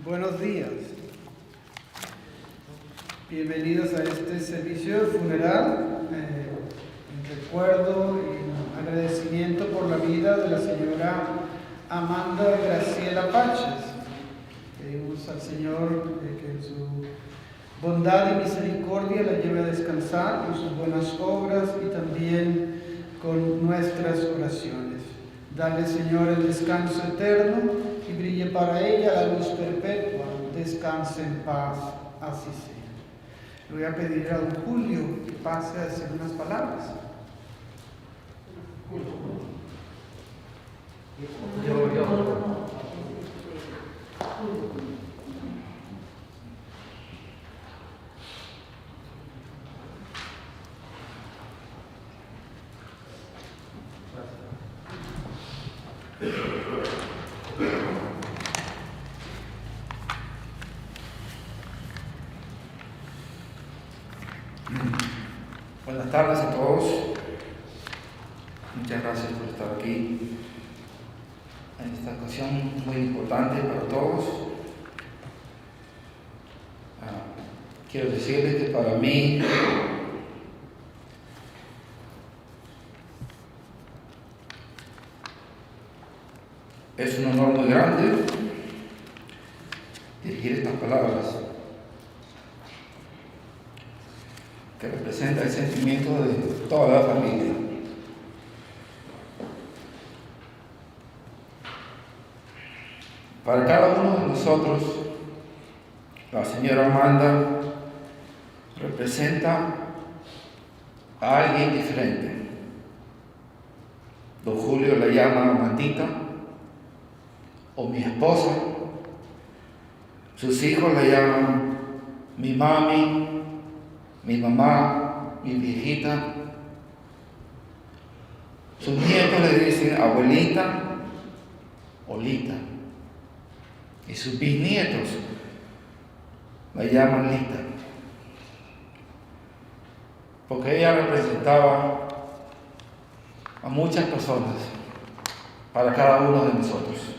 Buenos días. Bienvenidos a este servicio funeral en recuerdo y agradecimiento por la vida de la señora Amanda Graciela Paches. Pedimos al Señor que en su bondad y misericordia la lleve a descansar con sus buenas obras y también con nuestras oraciones. Dale, Señor, el descanso eterno y brille para ella la luz perpetua. Descanse en paz, así sea. Le voy a pedir a don Julio que pase a decir unas palabras. Buenas tardes a todos. Muchas gracias por estar aquí en esta ocasión muy importante para todos. Quiero decirles que para mí es un honor muy grande dirigir estas palabras que representa el sentimiento de toda la familia. Para cada uno de nosotros, la señora Amanda representa a alguien diferente. Don Julio la llama Amandita o mi esposa. Sus hijos la llaman mi mami, mi mamá, mi viejita. Sus nietos le dicen abuelita, Olita. Y sus bisnietos la llaman Lita. Porque ella representaba a muchas personas para cada uno de nosotros.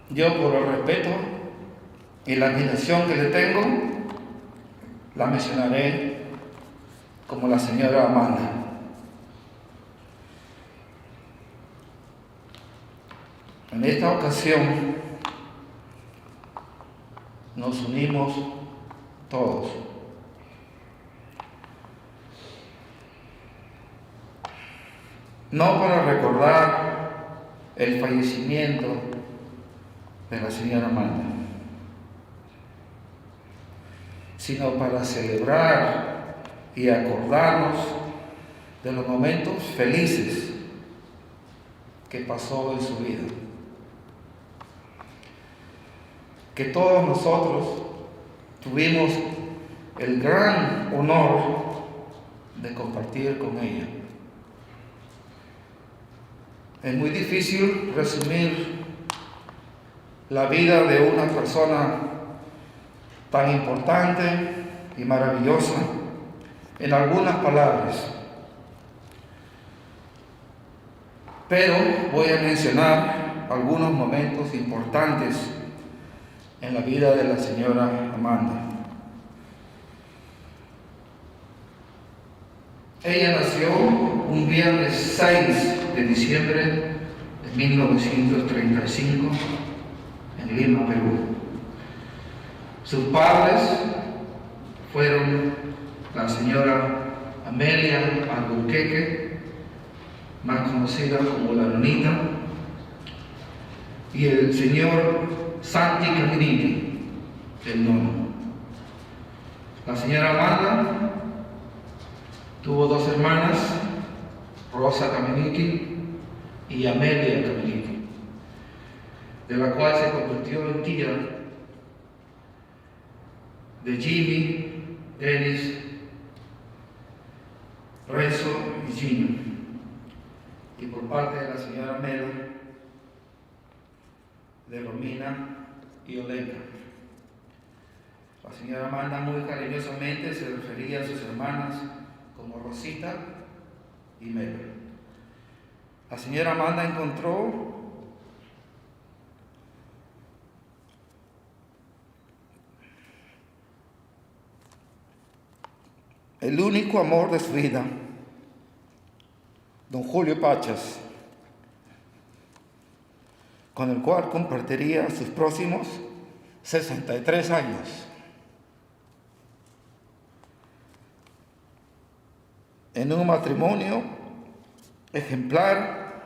Yo, por el respeto y la admiración que le tengo, la mencionaré como la señora Amanda. En esta ocasión nos unimos todos. No para recordar el fallecimiento de la señora Amanda, sino para celebrar y acordarnos de los momentos felices que pasó en su vida. Que todos nosotros tuvimos el gran honor de compartir con ella. Es muy difícil resumir la vida de una persona tan importante y maravillosa en algunas palabras, pero voy a mencionar algunos momentos importantes en la vida de la señora Amanda. Ella nació un viernes 6 de diciembre de 1935 en Lima, Perú. Sus padres fueron la señora Amelia Alburquerque, más conocida como la Nonita, y el señor Santi Caminiti, el nono. La señora Amanda tuvo dos hermanas, Rosa Caminiti y Amelia Caminiti, de la cual se convirtió en tía de Jimmy, Dennis, Renzo y Gino. Y por parte de la señora Mela, de Romina y Olenka. La señora Amanda muy cariñosamente se refería a sus hermanas como Rosita y Mela. La señora Amanda encontró el único amor de su vida, don Julio Pachas, con el cual compartiría sus próximos 63 años. En un matrimonio ejemplar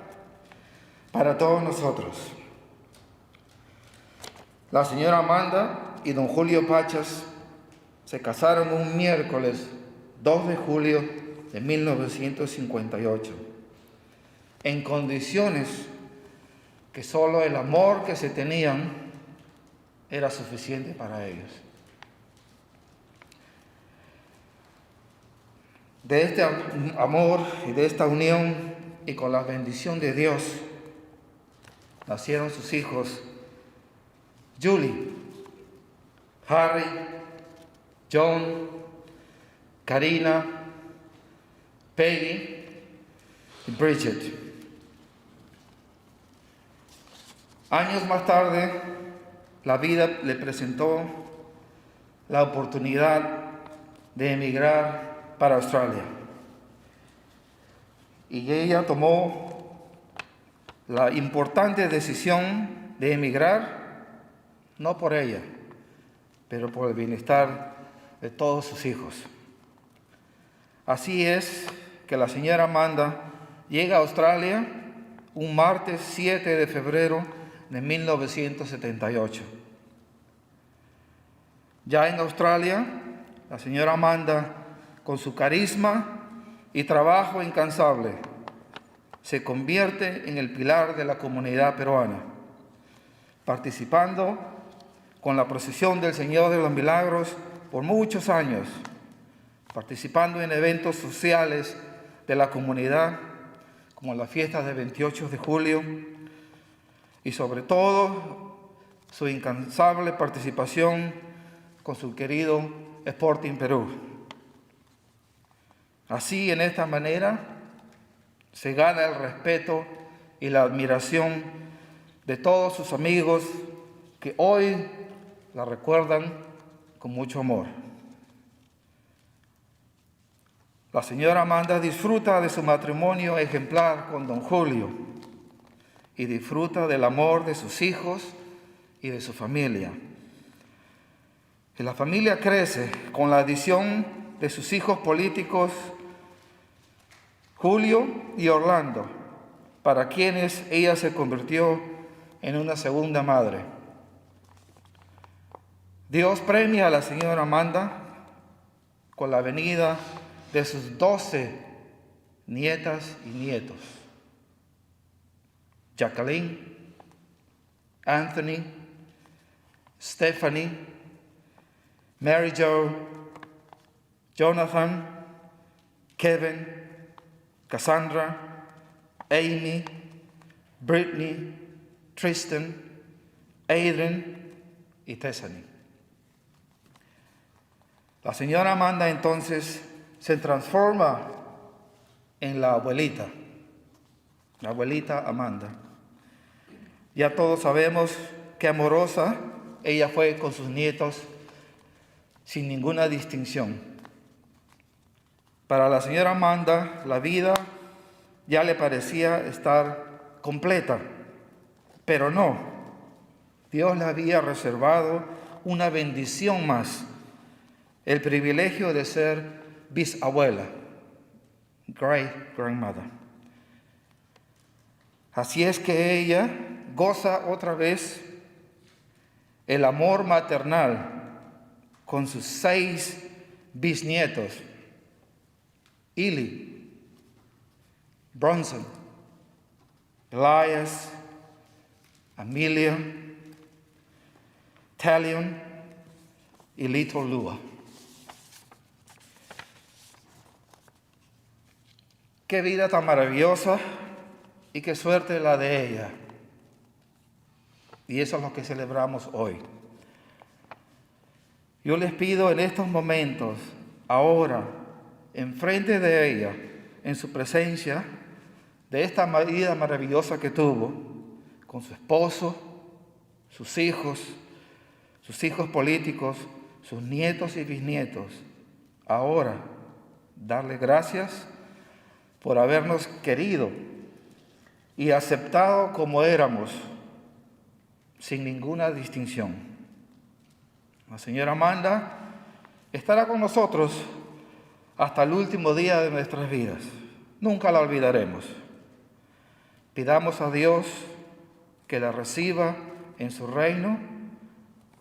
para todos nosotros. La señora Amanda y don Julio Pachas se casaron un miércoles 2 de julio de 1958, en condiciones que solo el amor que se tenían era suficiente para ellos. De este amor y de esta unión y con la bendición de Dios nacieron sus hijos Julie, Harry, John, Karina, Peggy y Bridget. Años más tarde, la vida le presentó la oportunidad de emigrar para Australia. Y ella tomó la importante decisión de emigrar, no por ella, pero por el bienestar de todos sus hijos. Así es que la señora Amanda llega a Australia un martes 7 de febrero de 1978. Ya en Australia, la señora Amanda, con su carisma y trabajo incansable, se convierte en el pilar de la comunidad peruana, participando con la procesión del Señor de los Milagros por muchos años, participando en eventos sociales de la comunidad, como las fiestas del 28 de julio, y sobre todo su incansable participación con su querido Sporting Perú. Así, en esta manera, se gana el respeto y la admiración de todos sus amigos que hoy la recuerdan con mucho amor. La señora Amanda disfruta de su matrimonio ejemplar con don Julio y disfruta del amor de sus hijos y de su familia. Y la familia crece con la adición de sus hijos políticos, Julio y Orlando, para quienes ella se convirtió en una segunda madre. Dios premia a la señora Amanda con la venida de sus 12 nietas y nietos: Jacqueline, Anthony, Stephanie, Mary Jo, Jonathan, Kevin, Cassandra, Amy, Brittany, Tristan, Adrian y Tessany. La señora Amanda entonces se transforma en la abuelita Amanda. Ya todos sabemos qué amorosa ella fue con sus nietos, sin ninguna distinción. Para la señora Amanda, la vida ya le parecía estar completa, pero no. Dios le había reservado una bendición más, el privilegio de ser bisabuela, great grandmother. Así es que ella goza otra vez el amor maternal con sus 6 bisnietos: Eli, Bronson, Elias, Amelia, Talion y Lito Lua. Qué vida tan maravillosa y qué suerte la de ella. Y eso es lo que celebramos hoy. Yo les pido en estos momentos, ahora, enfrente de ella, en su presencia, de esta vida maravillosa que tuvo, con su esposo, sus hijos políticos, sus nietos y bisnietos, ahora, darle gracias por habernos querido y aceptado como éramos, sin ninguna distinción. La señora Amanda estará con nosotros hasta el último día de nuestras vidas. Nunca la olvidaremos. Pidamos a Dios que la reciba en su reino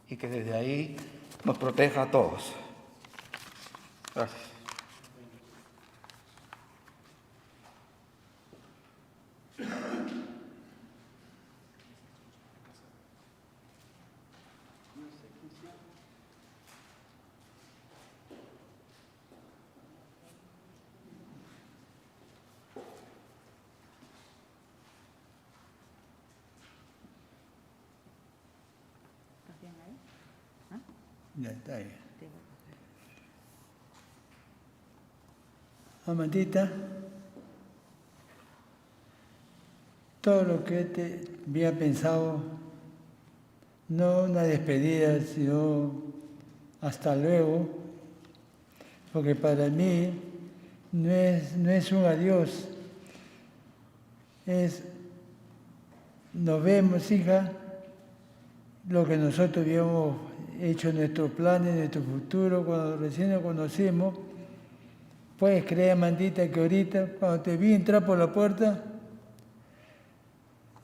y que desde ahí nos proteja a todos. Gracias. Ya está ahí. Amandita, todo lo que te había pensado, no una despedida, sino hasta luego, porque para mí no es un adiós, es nos vemos, hija, lo que nosotros habíamos hecho, nuestros planes, nuestro futuro, cuando recién nos conocimos. Puedes creer, Amandita, que ahorita, cuando te vi entrar por la puerta,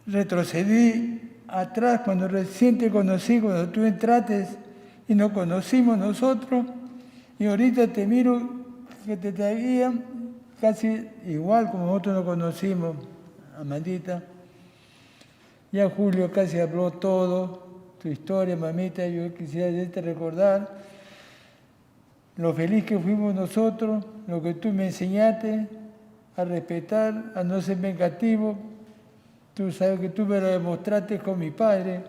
retrocedí atrás cuando recién te conocí, cuando tú entraste y nos conocimos nosotros, y ahorita te miro que te traía casi igual como nosotros nos conocimos, Amandita. Ya Julio casi habló todo, tu historia, mamita. Yo quisiera recordar lo feliz que fuimos nosotros, lo que tú me enseñaste a respetar, a no ser vengativo. Tú sabes que tú me lo demostraste con mi padre.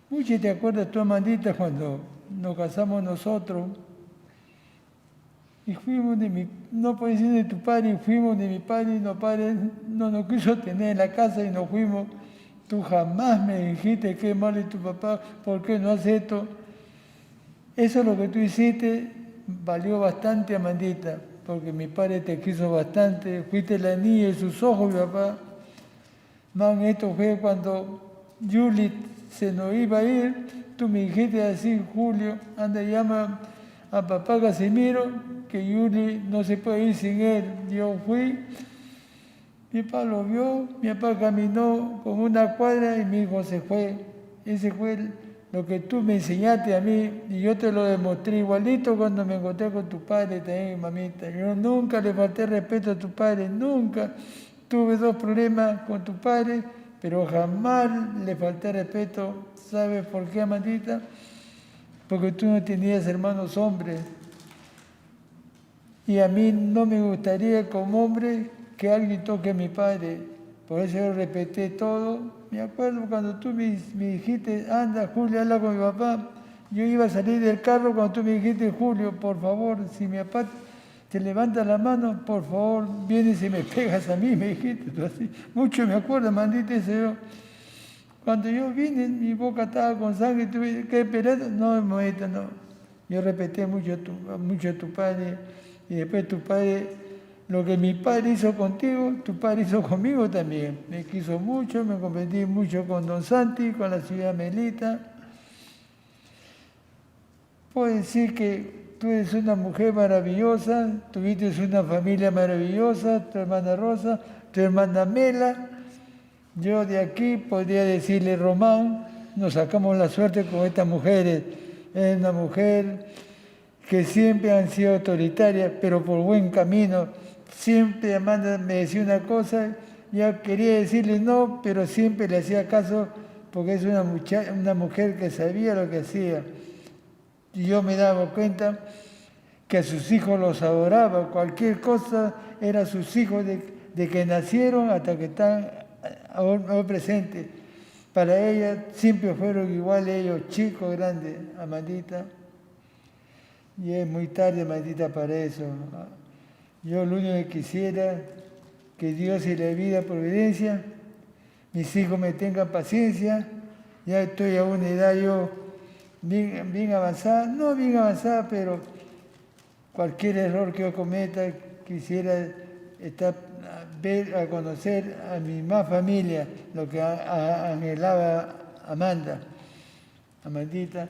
Mucho te acuerdas tú, Amandita, cuando nos casamos nosotros y fuimos no puedo decir de tu padre, fuimos de mi padre y mi padre no nos quiso tener en la casa y nos fuimos. Tú jamás me dijiste qué mal es tu papá, por qué no haces esto. Eso es lo que tú hiciste, valió bastante, Amandita, porque mi padre te quiso bastante, fuiste la niña de sus ojos, mi papá. Man, esto fue cuando Julie se nos iba a ir, tú me dijiste así, Julio, anda, llama a papá Casimiro, que Julie no se puede ir sin él. Yo fui. Mi papá lo vio, mi papá caminó con una cuadra y mi hijo se fue. Ese fue lo que tú me enseñaste a mí y yo te lo demostré igualito cuando me encontré con tu padre también, mamita. Yo nunca le falté respeto a tu padre, nunca. Tuve 2 problemas con tu padre, pero jamás le falté respeto. ¿Sabes por qué, mamita? Porque tú no tenías hermanos hombres. Y a mí no me gustaría como hombre que alguien toque a mi padre. Por eso yo respeté todo. Me acuerdo cuando tú me dijiste, anda, Julio, habla con mi papá. Yo iba a salir del carro cuando tú me dijiste, Julio, por favor, si mi papá te levanta la mano, por favor, vienes y me pegas a mí, me dijiste. Tú así. Mucho me acuerdo, mandiste eso yo. Cuando yo vine, mi boca estaba con sangre, tú me dijiste, ¿qué esperas? No, mamita, no. Yo respeté mucho a tu padre. Y después tu padre, lo que mi padre hizo contigo, tu padre hizo conmigo también. Me quiso mucho, me comprometí mucho con Don Santi, con la ciudad Melita. Puedo decir que tú eres una mujer maravillosa, tuviste una familia maravillosa, tu hermana Rosa, tu hermana Mela. Yo de aquí podría decirle, Román, nos sacamos la suerte con estas mujeres. Es una mujer que siempre han sido autoritarias, pero por buen camino. Siempre Amanda me decía una cosa, ya quería decirle no, pero siempre le hacía caso porque es una mujer que sabía lo que hacía. Y yo me daba cuenta que a sus hijos los adoraba, cualquier cosa era sus hijos de que nacieron hasta que están ahora presentes. Para ella siempre fueron igual ellos, chicos, grandes, Amandita. Y es muy tarde, Amandita, para eso. Yo lo único que quisiera, que Dios y la vida, providencia, mis hijos me tengan paciencia. Ya estoy a una edad yo bien avanzada, no bien avanzada, pero cualquier error que yo cometa, quisiera ver, a conocer a mi más familia, lo que anhelaba Amandita.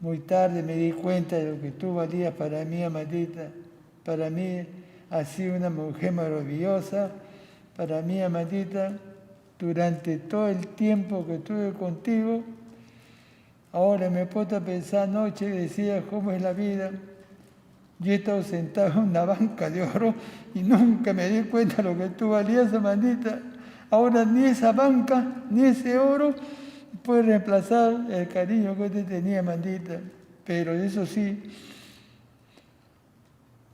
Muy tarde me di cuenta de lo que tú valías para mí, Amandita. Para mí has sido una mujer maravillosa. Para mí, Amandita, durante todo el tiempo que estuve contigo, ahora me puedo a pensar anoche, decía cómo es la vida. Yo he estado sentado en una banca de oro y nunca me di cuenta de lo que tú valías, Amandita. Ahora ni esa banca, ni ese oro puede reemplazar el cariño que te tenía, Amandita. Pero eso sí,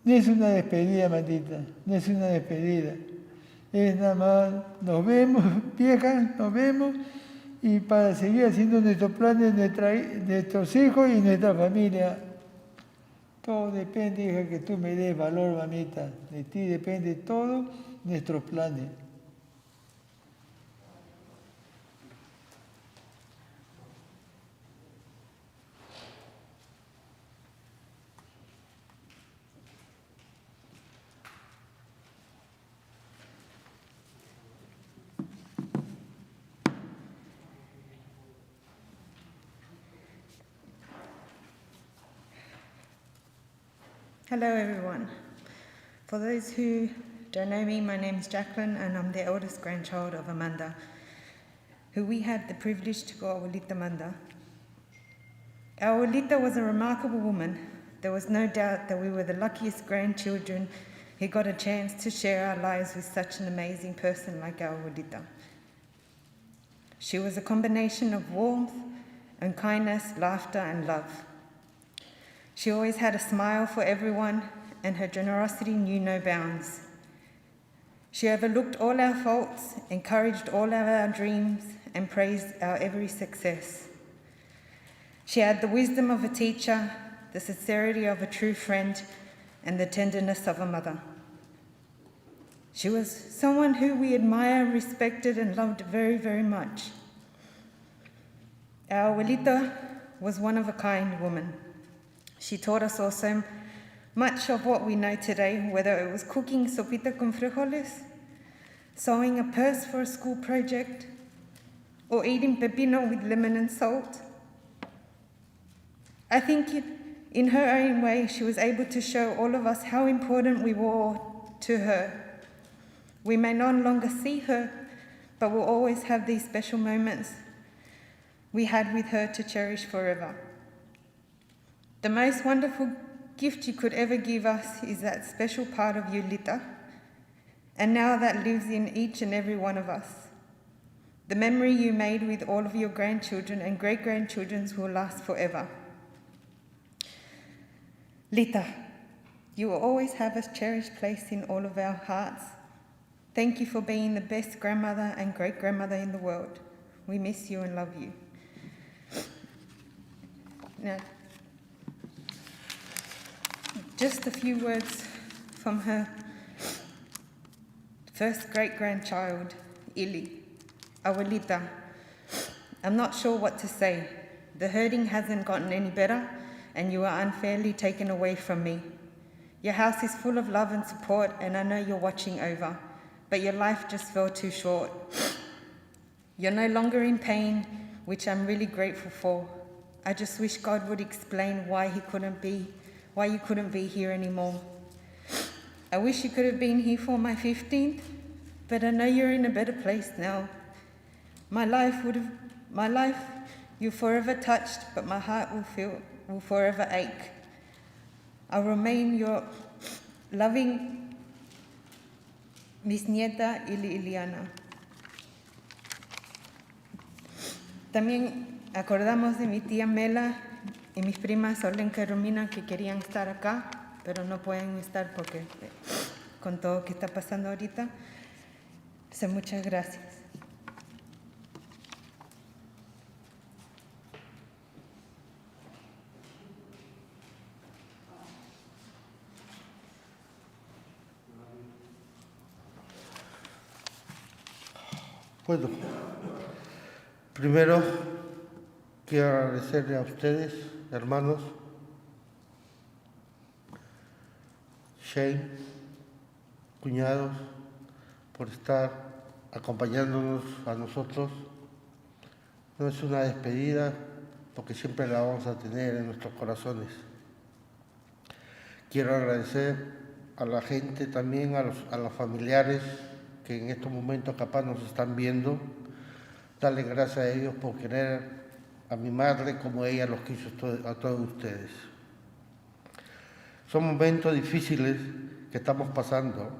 no es una despedida, Amandita, no es una despedida. Es nada más, nos vemos, vieja, nos vemos, y para seguir haciendo nuestros planes, nuestros hijos y nuestra familia. Todo depende, hija, que tú me des valor, mamita. De ti depende todo nuestros planes. Hello everyone. For those who don't know me, my name's Jacqueline and I'm the eldest grandchild of Amanda, who we had the privilege to call Abuelita Amanda. Our Abuelita was a remarkable woman. There was no doubt that we were the luckiest grandchildren who got a chance to share our lives with such an amazing person like our Abuelita. She was a combination of warmth and kindness, laughter and love. She always had a smile for everyone, and her generosity knew no bounds. She overlooked all our faults, encouraged all of our dreams, and praised our every success. She had the wisdom of a teacher, the sincerity of a true friend, and the tenderness of a mother. She was someone who we admire, respected, and loved very, very much. Our Abuelita was one of a kind woman. She taught us also much of what we know today, whether it was cooking sopita con frijoles, sewing a purse for a school project, or eating pepino with lemon and salt. I think in her own way, she was able to show all of us how important we were to her. We may no longer see her, but we'll always have these special moments we had with her to cherish forever. The most wonderful gift you could ever give us is that special part of you, Lita, and now that lives in each and every one of us. The memory you made with all of your grandchildren and great-grandchildren will last forever. Lita, you will always have a cherished place in all of our hearts. Thank you for being the best grandmother and great-grandmother in the world. We miss you and love you. Now, just a few words from her first great-grandchild, Ili. Abuelita, I'm not sure what to say. The hurting hasn't gotten any better, and you are unfairly taken away from me. Your house is full of love and support, and I know you're watching over, but your life just fell too short. You're no longer in pain, which I'm really grateful for. I just wish God would explain why you couldn't be here anymore. I wish you could have been here for my 15th, but I know you're in a better place now. My life you forever touched, but my heart will forever ache. I'll remain your loving bisnieta Iliana. También acordamos de mi tía Mela y mis primas Olenka y Romina, que querían estar acá, pero no pueden estar porque con todo lo que está pasando ahorita. Entonces, muchas gracias. Bueno, primero quiero agradecerle a ustedes, hermanos, Shane, cuñados, por estar acompañándonos a nosotros. No es una despedida, porque siempre la vamos a tener en nuestros corazones. Quiero agradecer a la gente también, a los familiares que en estos momentos capaz nos están viendo. Darle gracias a ellos por querer a mi madre como ella los quiso a todos ustedes. Son momentos difíciles que estamos pasando.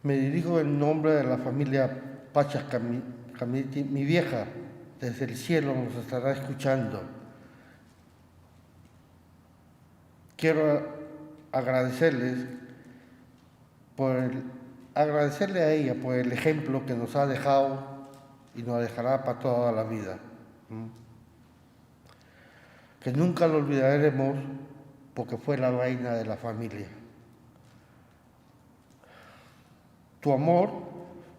Me dirijo en nombre de la familia Pachas Camiti. Mi vieja desde el cielo nos estará escuchando. Quiero agradecerle a ella por el ejemplo que nos ha dejado y nos dejará para toda la vida. Que nunca lo olvidaremos porque fue la reina de la familia. Tu amor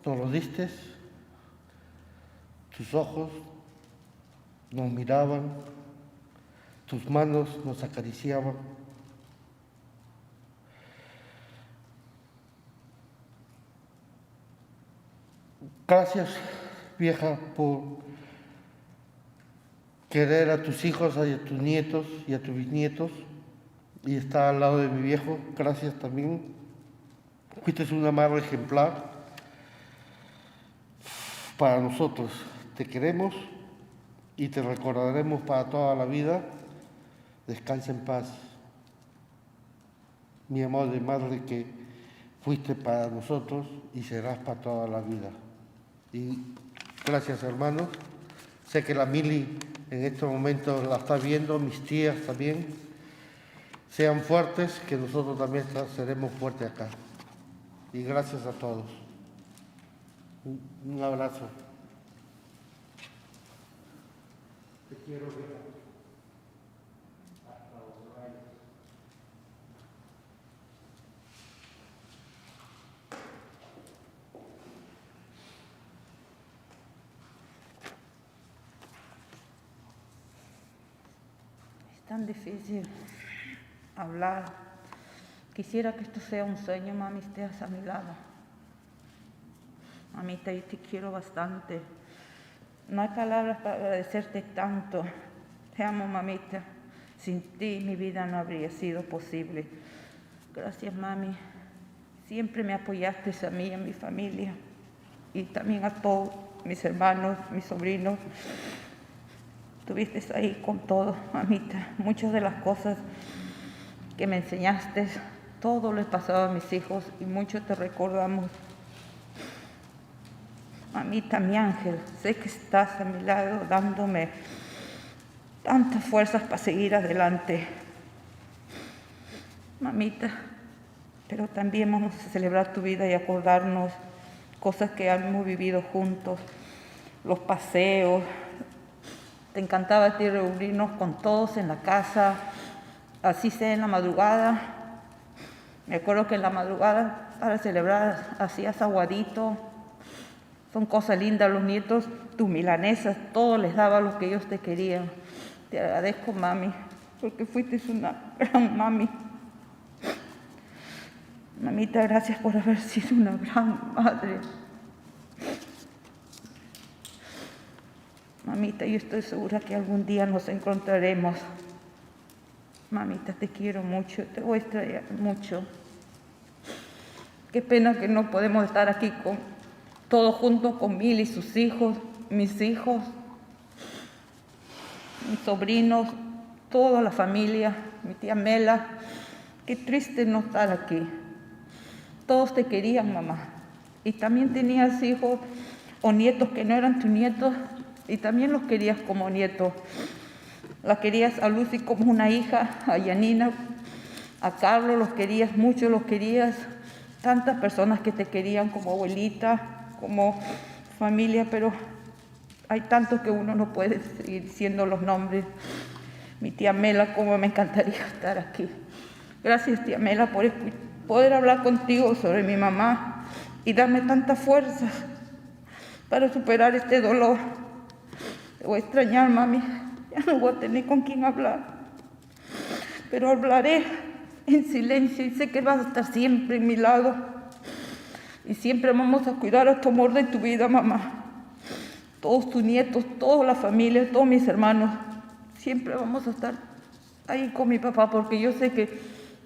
nos lo diste, tus ojos nos miraban, tus manos nos acariciaban. Gracias, vieja, por querer a tus hijos, a tus nietos y a tus bisnietos, y estar al lado de mi viejo. Gracias también. Fuiste una madre ejemplar para nosotros. Te queremos y te recordaremos para toda la vida. Descansa en paz, mi amor de madre, que fuiste para nosotros y serás para toda la vida. Y gracias, hermanos. Sé que la Mili en estos momentos la está viendo, mis tías también. Sean fuertes, que nosotros también seremos fuertes acá. Y gracias a todos. Un abrazo. Te quiero ver. Es tan difícil hablar. Quisiera que esto sea un sueño, mami, estés a mi lado. Mamita, yo te quiero bastante. No hay palabras para agradecerte tanto. Te amo, mamita. Sin ti mi vida no habría sido posible. Gracias, mami. Siempre me apoyaste a mí y a mi familia. Y también a todos mis hermanos, mis sobrinos. Estuviste ahí con todo, mamita. Muchas de las cosas que me enseñaste, todo les pasaba a mis hijos y mucho te recordamos. Mamita, mi ángel, sé que estás a mi lado dándome tantas fuerzas para seguir adelante. Mamita, pero también vamos a celebrar tu vida y acordarnos cosas que hemos vivido juntos, los paseos. Te encantaba a ti reunirnos con todos en la casa, así sea en la madrugada. Me acuerdo que en la madrugada, para celebrar, hacías aguadito. Son cosas lindas, los nietos, tus milanesas, todo les daba lo que ellos te querían. Te agradezco, mami, porque fuiste una gran mami. Mamita, gracias por haber sido una gran madre. Mamita, yo estoy segura que algún día nos encontraremos. Mamita, te quiero mucho, te voy a extrañar mucho. Qué pena que no podemos estar aquí todos juntos con Mil y sus hijos, mis sobrinos, toda la familia, mi tía Mela. Qué triste no estar aquí. Todos te querían, mamá. Y también tenías hijos o nietos que no eran tus nietos y también los querías como nietos. La querías a Lucy como una hija, a Yanina, a Carlos los querías mucho, los querías. Tantas personas que te querían como abuelita, como familia, pero hay tantos que uno no puede seguir diciendo los nombres. Mi tía Mela, cómo me encantaría estar aquí. Gracias, tía Mela, por poder hablar contigo sobre mi mamá y darme tantas fuerzas para superar este dolor. Te voy a extrañar, mami. Ya no voy a tener con quién hablar. Pero hablaré en silencio y sé que vas a estar siempre en mi lado. Y siempre vamos a cuidar a tu amor de tu vida, mamá. Todos tus nietos, toda la familia, todos mis hermanos. Siempre vamos a estar ahí con mi papá porque yo sé que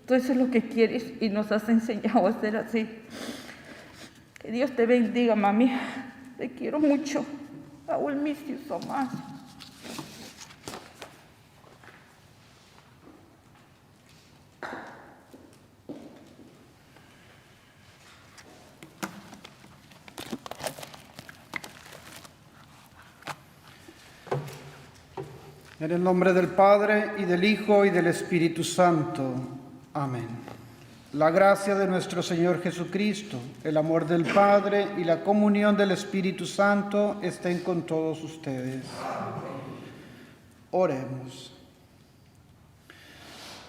tú eso es lo que quieres y nos has enseñado a ser así. Que Dios te bendiga, mami. Te quiero mucho. I will miss you so much. En el nombre del Padre, y del Hijo, y del Espíritu Santo. Amén. La gracia de nuestro Señor Jesucristo, el amor del Padre y la comunión del Espíritu Santo estén con todos ustedes. Oremos.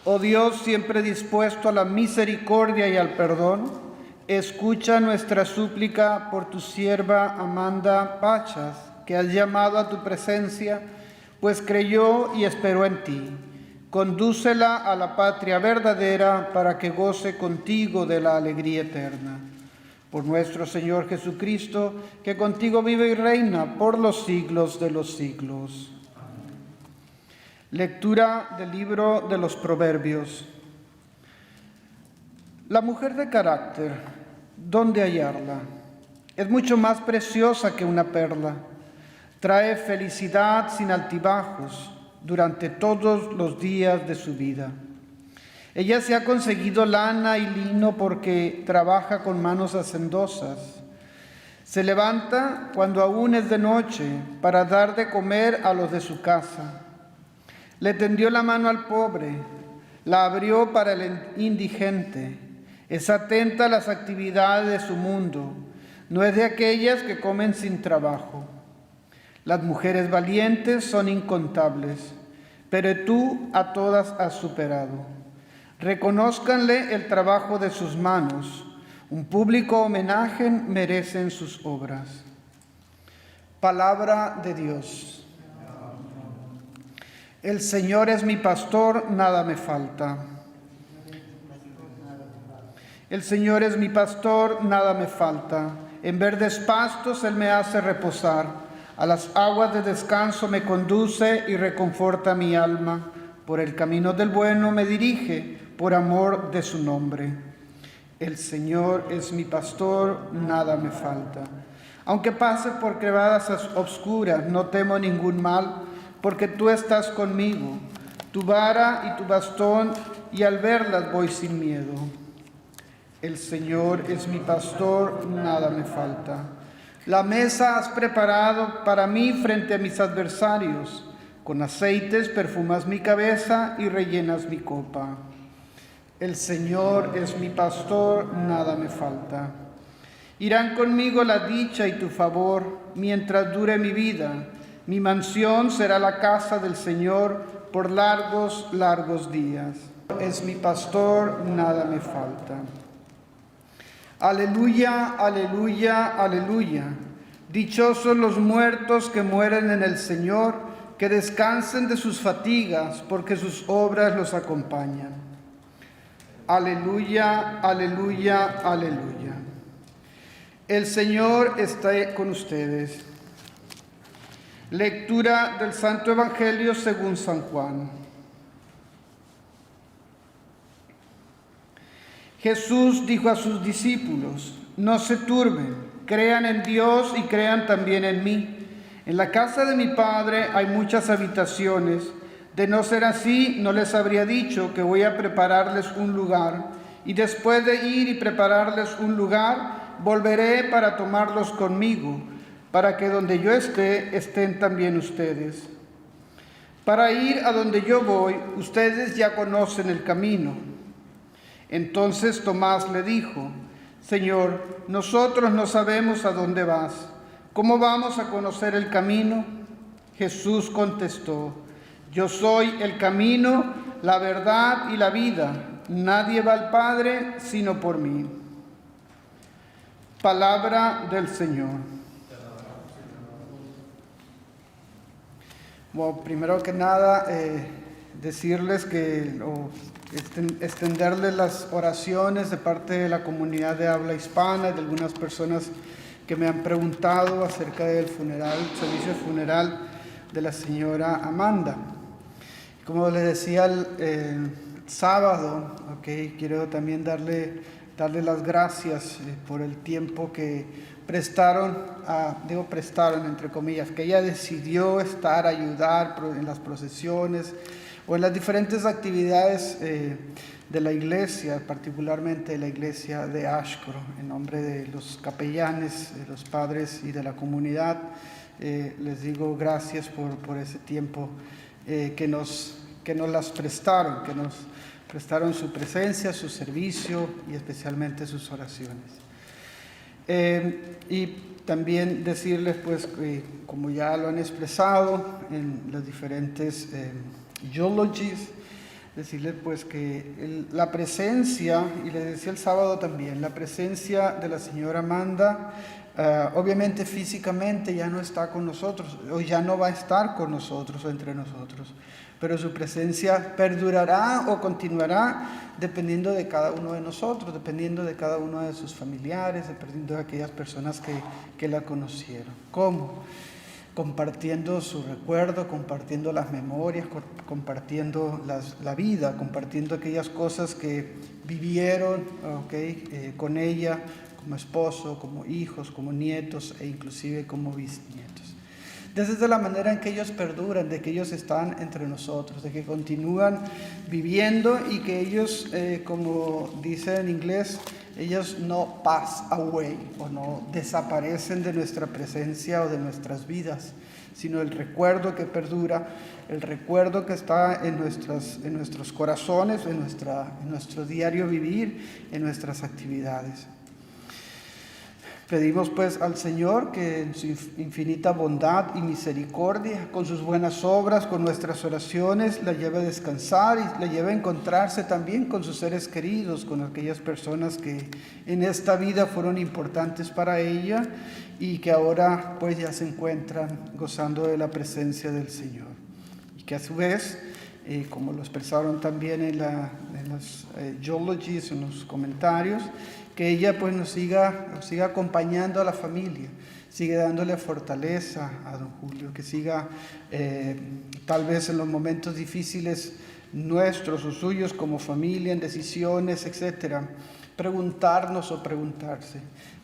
Oh Dios, siempre dispuesto a la misericordia y al perdón, escucha nuestra súplica por tu sierva Amanda Pachas, que has llamado a tu presencia, pues creyó y esperó en ti. Condúcela a la patria verdadera para que goce contigo de la alegría eterna. Por nuestro Señor Jesucristo, que contigo vive y reina por los siglos de los siglos. Lectura del libro de los Proverbios. La mujer de carácter, ¿dónde hallarla? Es mucho más preciosa que una perla. Trae felicidad sin altibajos durante todos los días de su vida. Ella se ha conseguido lana y lino porque trabaja con manos hacendosas. Se levanta cuando aún es de noche para dar de comer a los de su casa. Le tendió la mano al pobre, la abrió para el indigente. Es atenta a las actividades de su mundo. No es de aquellas que comen sin trabajo. Las mujeres valientes son incontables, pero tú a todas has superado. Reconózcanle el trabajo de sus manos. Un público homenaje merecen sus obras. Palabra de Dios. El Señor es mi pastor, nada me falta. El Señor es mi pastor, nada me falta. En verdes pastos Él me hace reposar. A las aguas de descanso me conduce y reconforta mi alma. Por el camino del bueno me dirige, por amor de su nombre. El Señor es mi pastor, nada me falta. Aunque pase por quebradas obscuras, no temo ningún mal, porque tú estás conmigo. Tu vara y tu bastón, y al verlas voy sin miedo. El Señor es mi pastor, nada me falta. La mesa has preparado para mí frente a mis adversarios. Con aceites perfumas mi cabeza y rellenas mi copa. El Señor es mi pastor, nada me falta. Irán conmigo la dicha y tu favor mientras dure mi vida. Mi mansión será la casa del Señor por largos, largos días. Es mi pastor, nada me falta. Aleluya, aleluya, aleluya. Dichosos los muertos que mueren en el Señor, que descansen de sus fatigas, porque sus obras los acompañan. Aleluya, aleluya, aleluya. El Señor está con ustedes. Lectura del Santo Evangelio según San Juan. Jesús dijo a sus discípulos: no se turben, crean en Dios y crean también en mí. En la casa de mi Padre hay muchas habitaciones. De no ser así, no les habría dicho que voy a prepararles un lugar, y después de ir y prepararles un lugar, volveré para tomarlos conmigo, para que donde yo esté, estén también ustedes. Para ir a donde yo voy, ustedes ya conocen el camino. Entonces Tomás le dijo: Señor, nosotros no sabemos a dónde vas. ¿Cómo vamos a conocer el camino? Jesús contestó: Yo soy el camino, la verdad y la vida. Nadie va al Padre sino por mí. Palabra del Señor. Bueno, primero que nada, decirles extenderles las oraciones de parte de la comunidad de habla hispana, de algunas personas que me han preguntado acerca del servicio funeral de la señora Amanda. Como les decía el sábado, quiero también darle las gracias por el tiempo que prestaron entre comillas, que ella decidió ayudar en las procesiones o en las diferentes actividades de la iglesia, particularmente de la iglesia de Ashcroft. En nombre de los capellanes, de los padres y de la comunidad, les digo gracias por ese tiempo que nos las prestaron, que nos prestaron su presencia, su servicio y especialmente sus oraciones. Y también decirles, pues, que como ya lo han expresado en las diferentes eulogies, decirles pues que la presencia, y les decía el sábado también, la presencia de la señora Amanda, obviamente físicamente ya no está con nosotros, o ya no va a estar con nosotros o entre nosotros, pero su presencia perdurará o continuará dependiendo de cada uno de nosotros, dependiendo de cada uno de sus familiares, dependiendo de aquellas personas que la conocieron. ¿Cómo? Compartiendo su recuerdo, compartiendo las memorias, compartiendo la vida, compartiendo aquellas cosas que vivieron con ella, como esposo, como hijos, como nietos e inclusive como bisnietos. Desde la manera en que ellos perduran, de que ellos están entre nosotros, de que continúan viviendo y que ellos, como dice en inglés, ellos no pass away o no desaparecen de nuestra presencia o de nuestras vidas, sino el recuerdo que perdura, el recuerdo que está en nuestros corazones, en nuestro diario vivir, en nuestras actividades. Pedimos pues al Señor que en su infinita bondad y misericordia, con sus buenas obras, con nuestras oraciones, la lleve a descansar y la lleve a encontrarse también con sus seres queridos, con aquellas personas que en esta vida fueron importantes para ella y que ahora pues ya se encuentran gozando de la presencia del Señor. Y que a su vez, como lo expresaron también en las eulogies, en los comentarios, que ella pues nos siga acompañando a la familia, sigue dándole fortaleza a don Julio, que siga tal vez en los momentos difíciles nuestros o suyos como familia, en decisiones, etcétera, preguntarnos o preguntarse,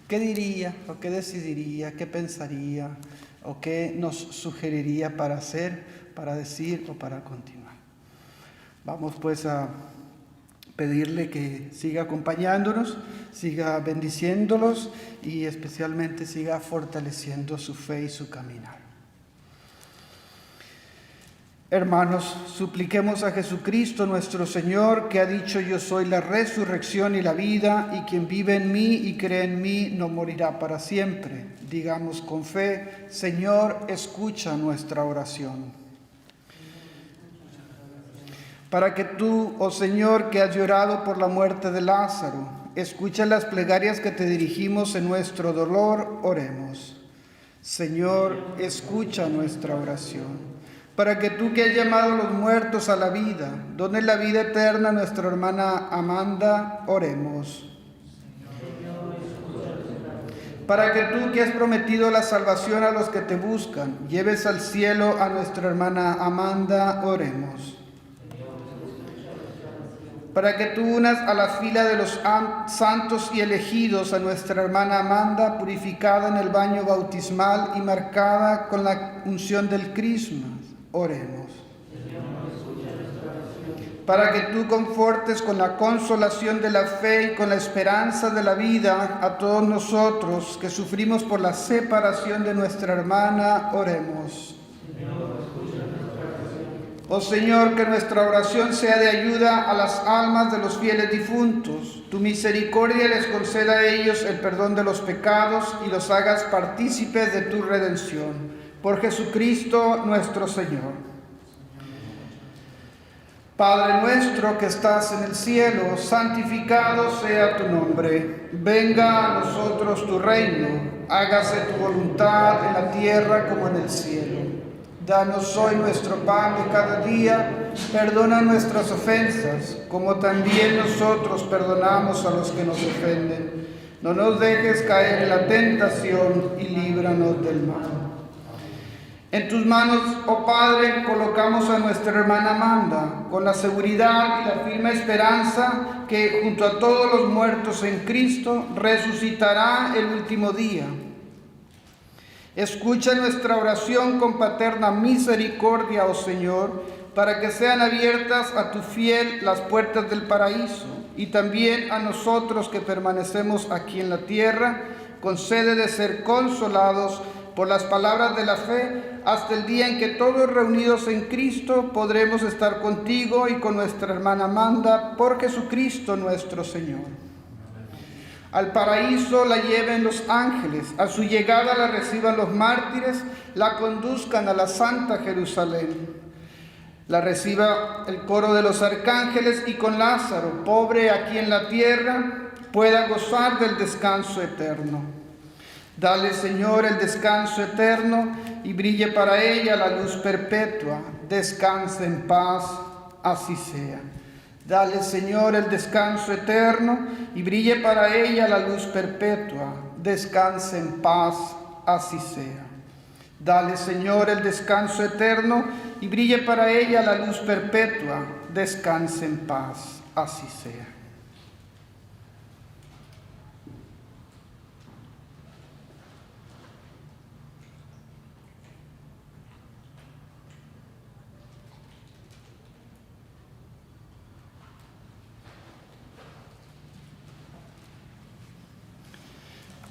¿qué diría o qué decidiría, qué pensaría o qué nos sugeriría para hacer, para decir o para continuar? Vamos pues a pedirle que siga acompañándonos, siga bendiciéndolos y especialmente siga fortaleciendo su fe y su caminar. Hermanos, supliquemos a Jesucristo nuestro Señor, que ha dicho: yo soy la resurrección y la vida, y quien vive en mí y cree en mí no morirá para siempre. Digamos con fe: Señor, escucha nuestra oración. Para que tú, oh Señor, que has llorado por la muerte de Lázaro, escucha las plegarias que te dirigimos en nuestro dolor, oremos. Señor, escucha nuestra oración. Para que tú, que has llamado a los muertos a la vida, dones la vida eterna a nuestra hermana Amanda, oremos. Para que tú, que has prometido la salvación a los que te buscan, lleves al cielo a nuestra hermana Amanda, oremos. Para que tú unas a la fila de los santos y elegidos a nuestra hermana Amanda, purificada en el baño bautismal y marcada con la unción del crisma, oremos. para que tú confortes con la consolación de la fe y con la esperanza de la vida a todos nosotros que sufrimos por la separación de nuestra hermana. Oremos. Oh Señor, que nuestra oración sea de ayuda a las almas de los fieles difuntos. Tu misericordia les conceda a ellos el perdón de los pecados y los hagas partícipes de tu redención. Por Jesucristo nuestro Señor. Padre nuestro que estás en el cielo, santificado sea tu nombre. Venga a nosotros tu reino. Hágase tu voluntad en la tierra como en el cielo. Danos hoy nuestro pan de cada día. Perdona nuestras ofensas, como también nosotros perdonamos a los que nos ofenden. No nos dejes caer en la tentación y líbranos del mal. En tus manos, oh Padre, colocamos a nuestra hermana Amanda, con la seguridad y la firme esperanza que, junto a todos los muertos en Cristo, resucitará el último día. Escucha nuestra oración con paterna misericordia, oh Señor, para que sean abiertas a tu fiel las puertas del paraíso, y también a nosotros que permanecemos aquí en la tierra, concede de ser consolados por las palabras de la fe, hasta el día en que todos reunidos en Cristo podremos estar contigo y con nuestra hermana Amanda, por Jesucristo nuestro Señor. Al paraíso la lleven los ángeles, a su llegada la reciban los mártires, la conduzcan a la Santa Jerusalén. La reciba el coro de los arcángeles y con Lázaro, pobre aquí en la tierra, pueda gozar del descanso eterno. Dale, Señor, el descanso eterno y brille para ella la luz perpetua. Descanse en paz, así sea. Dale, Señor, el descanso eterno y brille para ella la luz perpetua. Descanse en paz, así sea. Dale, Señor, el descanso eterno y brille para ella la luz perpetua. Descanse en paz, así sea.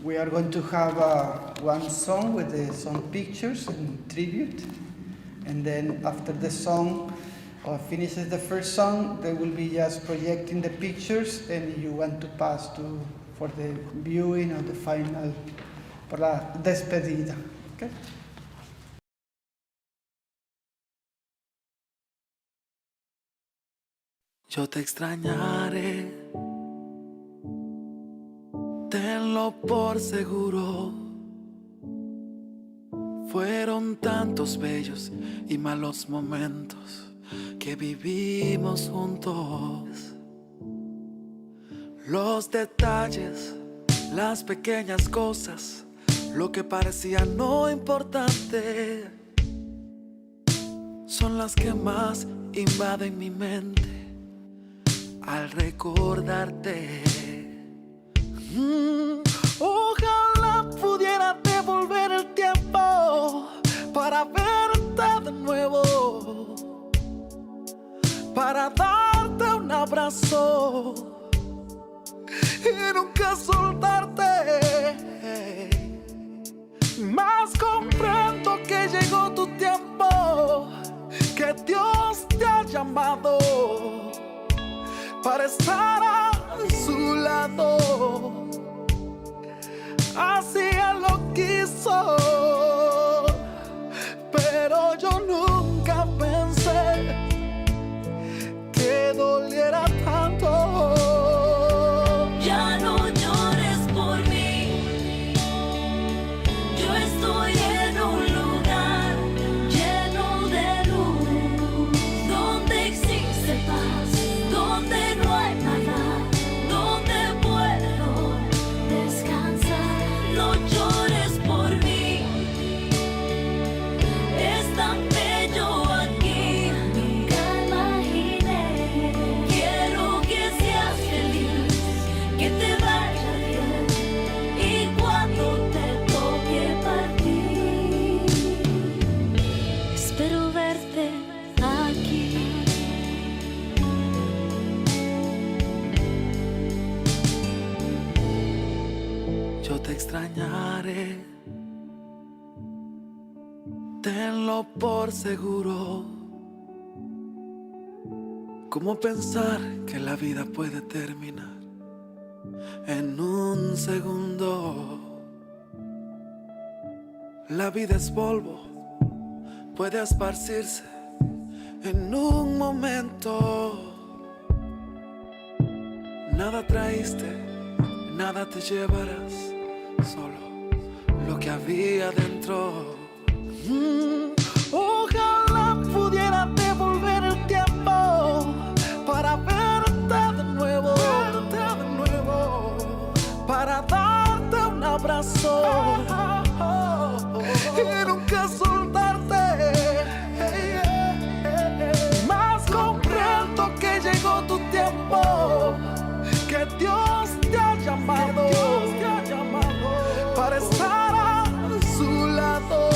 We are going to have one song with some pictures and tribute. And then after the song finishes the first song, they will be just projecting the pictures and you want to pass for the viewing of the final, por la despedida. Okay? Yo te extrañaré. Tenlo por seguro. Fueron tantos bellos y malos momentos que vivimos juntos. Los detalles, las pequeñas cosas, lo que parecía no importante, son las que más invaden mi mente al recordarte. Ojalá pudiera devolver el tiempo para verte de nuevo, para darte un abrazo y nunca soltarte. Mas comprendo que llegó tu tiempo, que Dios te ha llamado para estar a su lado. Así Él lo quiso, pero yo nunca pensé que doliera tanto. Ya no llores por mí, yo estoy en un lugar lleno de luz, donde existe paz, donde no hay maldad, donde puedo descansar. No llores por mí, extrañaré, tenlo por seguro. ¿Cómo pensar que la vida puede terminar en un segundo? La vida es polvo, puede esparcirse en un momento. Nada traíste, nada te llevarás, solo lo que había dentro. Ojalá pudiera devolver el tiempo para verte de nuevo, para darte un abrazo y nunca soltarte. Más comprendo que llegó tu tiempo, que Dios te ha llamado para estar a su lado.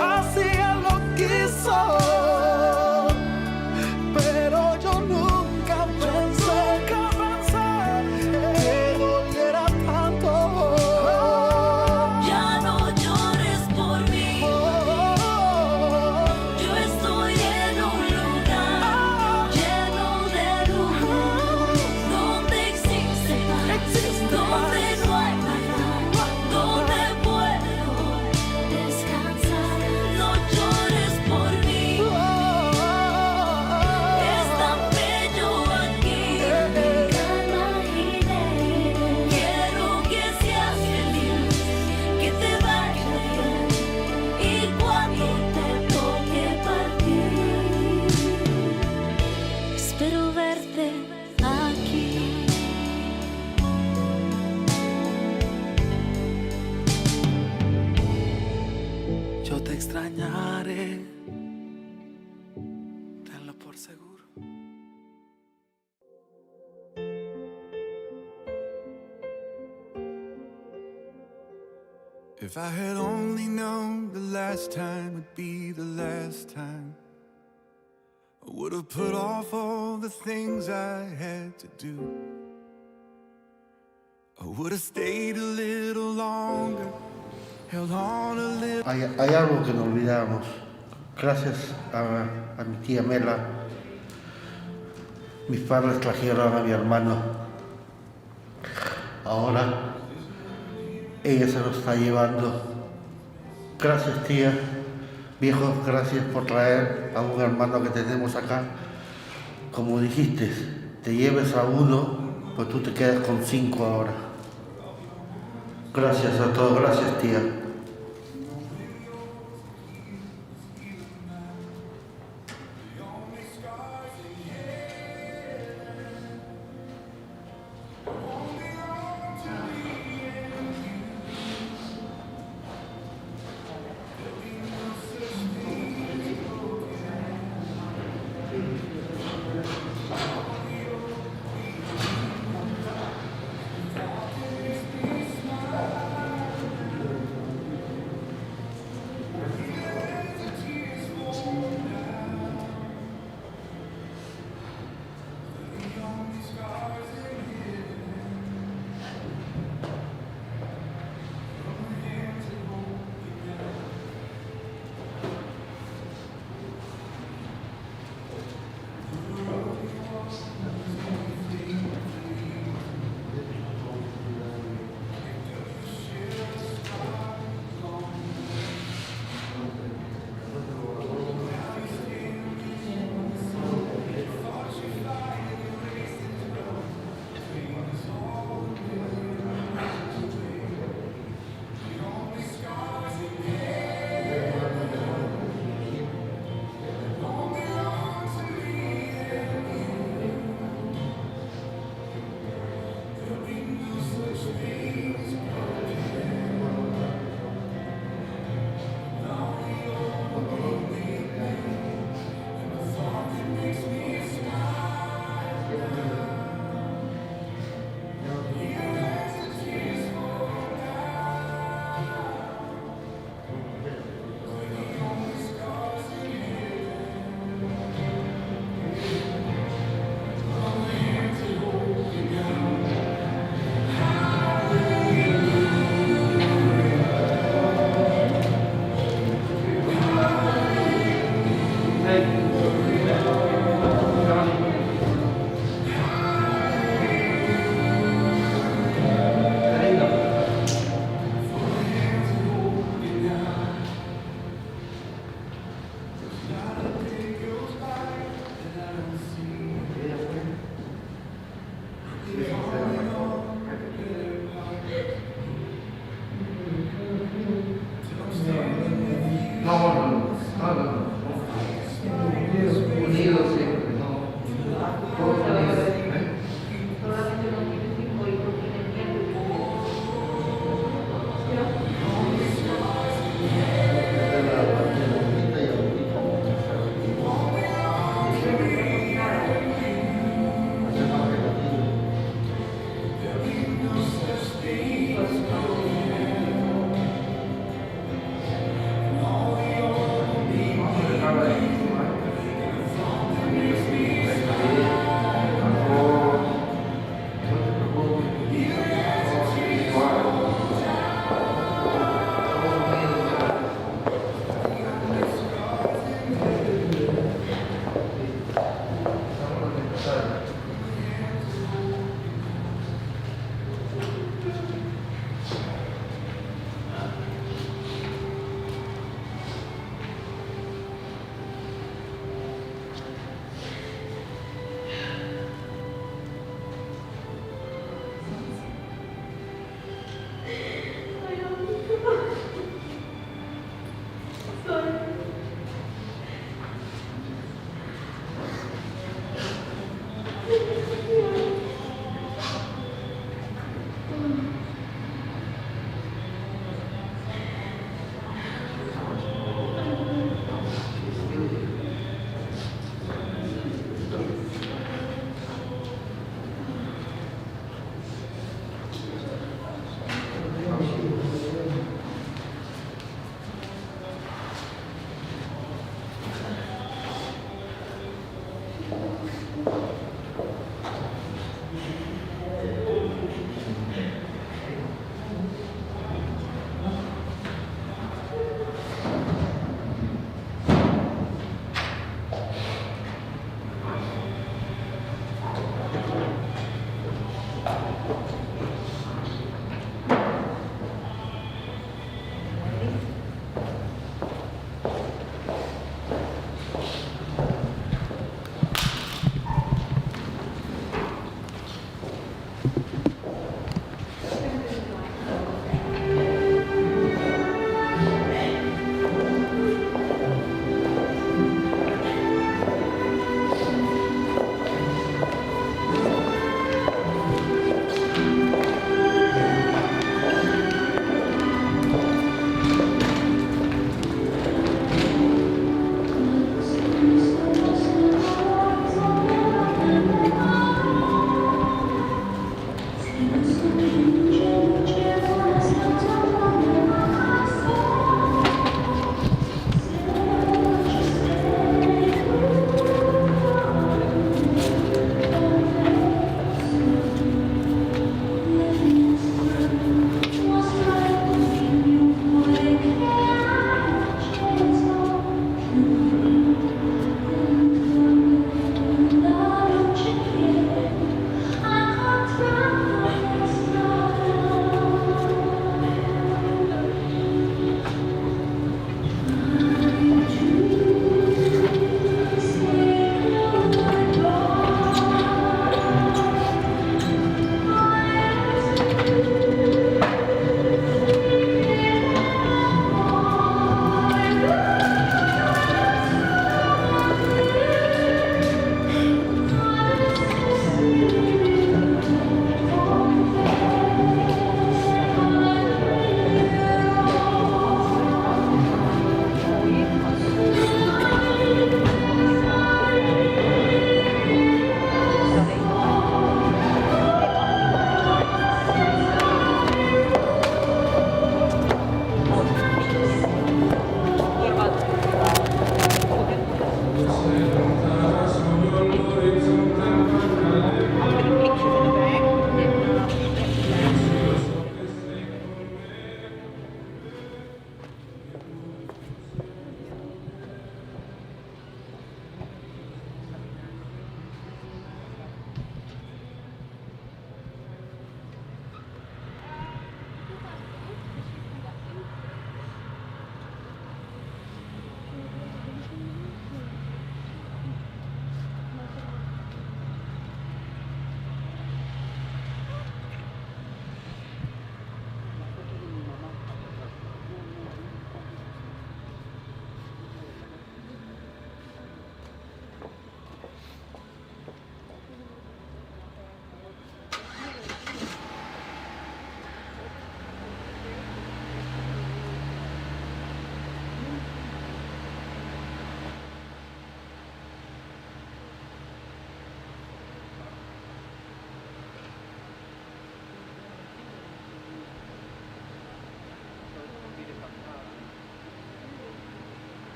Así Él lo quiso, pero yo nunca pensé que doliera tanto. Ya no llores por mí. Yo estoy en un lugar lleno de luz, donde existe paz, donde no hay maldad, donde puedo descansar. No llores por mí. Es tan bello aquí. Calma y alegre. Quiero que seas feliz, que te vaya bien. Y cuando te toque partir, espero verte aquí. Yo te extrañaré, tenlo por seguro. If I had only known the last time would be the last time, I would have put off all the things I had to do. I would have stayed a little longer, held on a little. Hay algo que no olvidamos. Gracias a mi tía Mela, mis padres trajeron a mi hermano. Ahora ella se lo está llevando. Gracias, tía. Viejo, gracias por traer a un hermano que tenemos acá. Como dijiste, te lleves a uno, pues tú te quedas con 5 ahora. Gracias a todos, gracias, tía.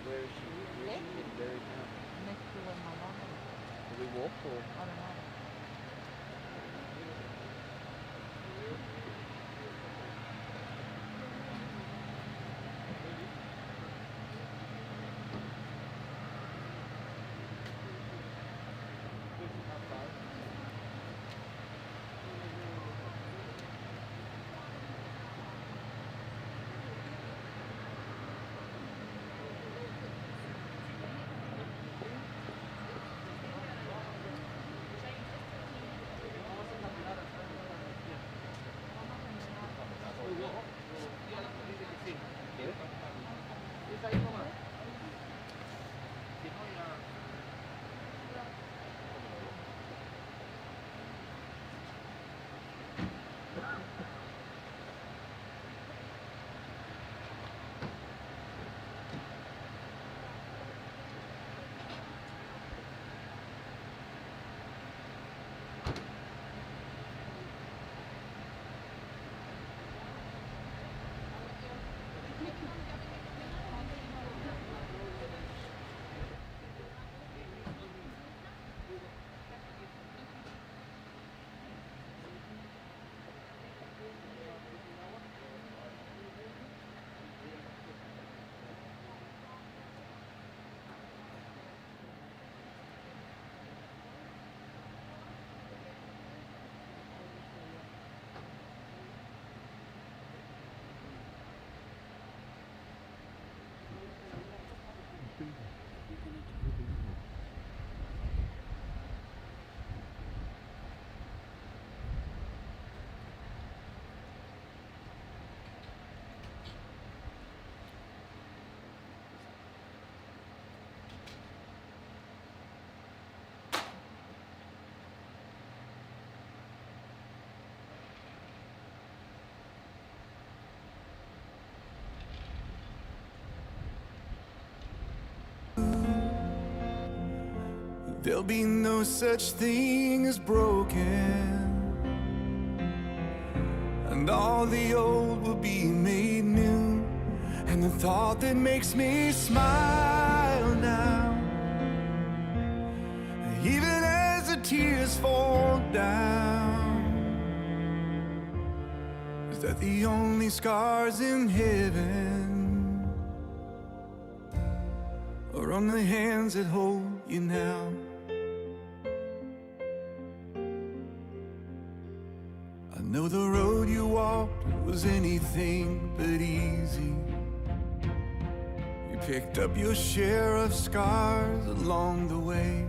Where is she getting buried now? Next to where my mom is. Do we walk or? I don't know. There'll be no such thing as broken, and all the old will be made new. And the thought that makes me smile now, even as the tears fall down, is that the only scars in heaven are on the hands that hold you now. I know the road you walked was anything but easy. You picked up your share of scars along the way.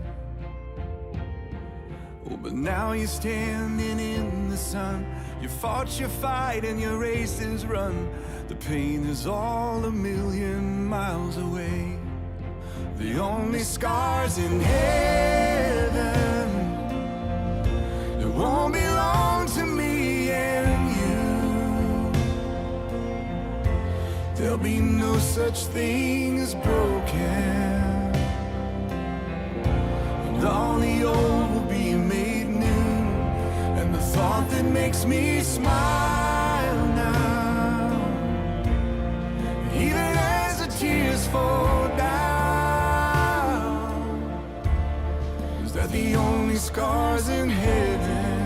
Oh, but now you're standing in the sun. You fought your fight and your race is run. The pain is all a million miles away. The only scars in heaven, it won't belong to me and you. There'll be no such thing as broken, and all the old will be made new. And the thought that makes me smile now, even as the tears fall down, is that the only scars in heaven,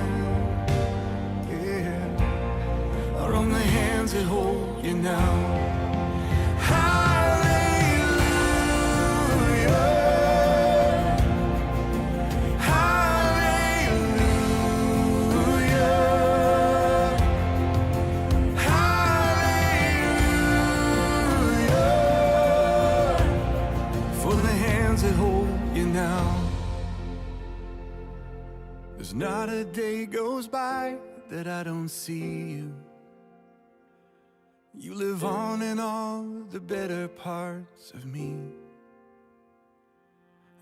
yeah, are on the hands that hold you now. There's not a day goes by that I don't see you. You live on in all the better parts of me.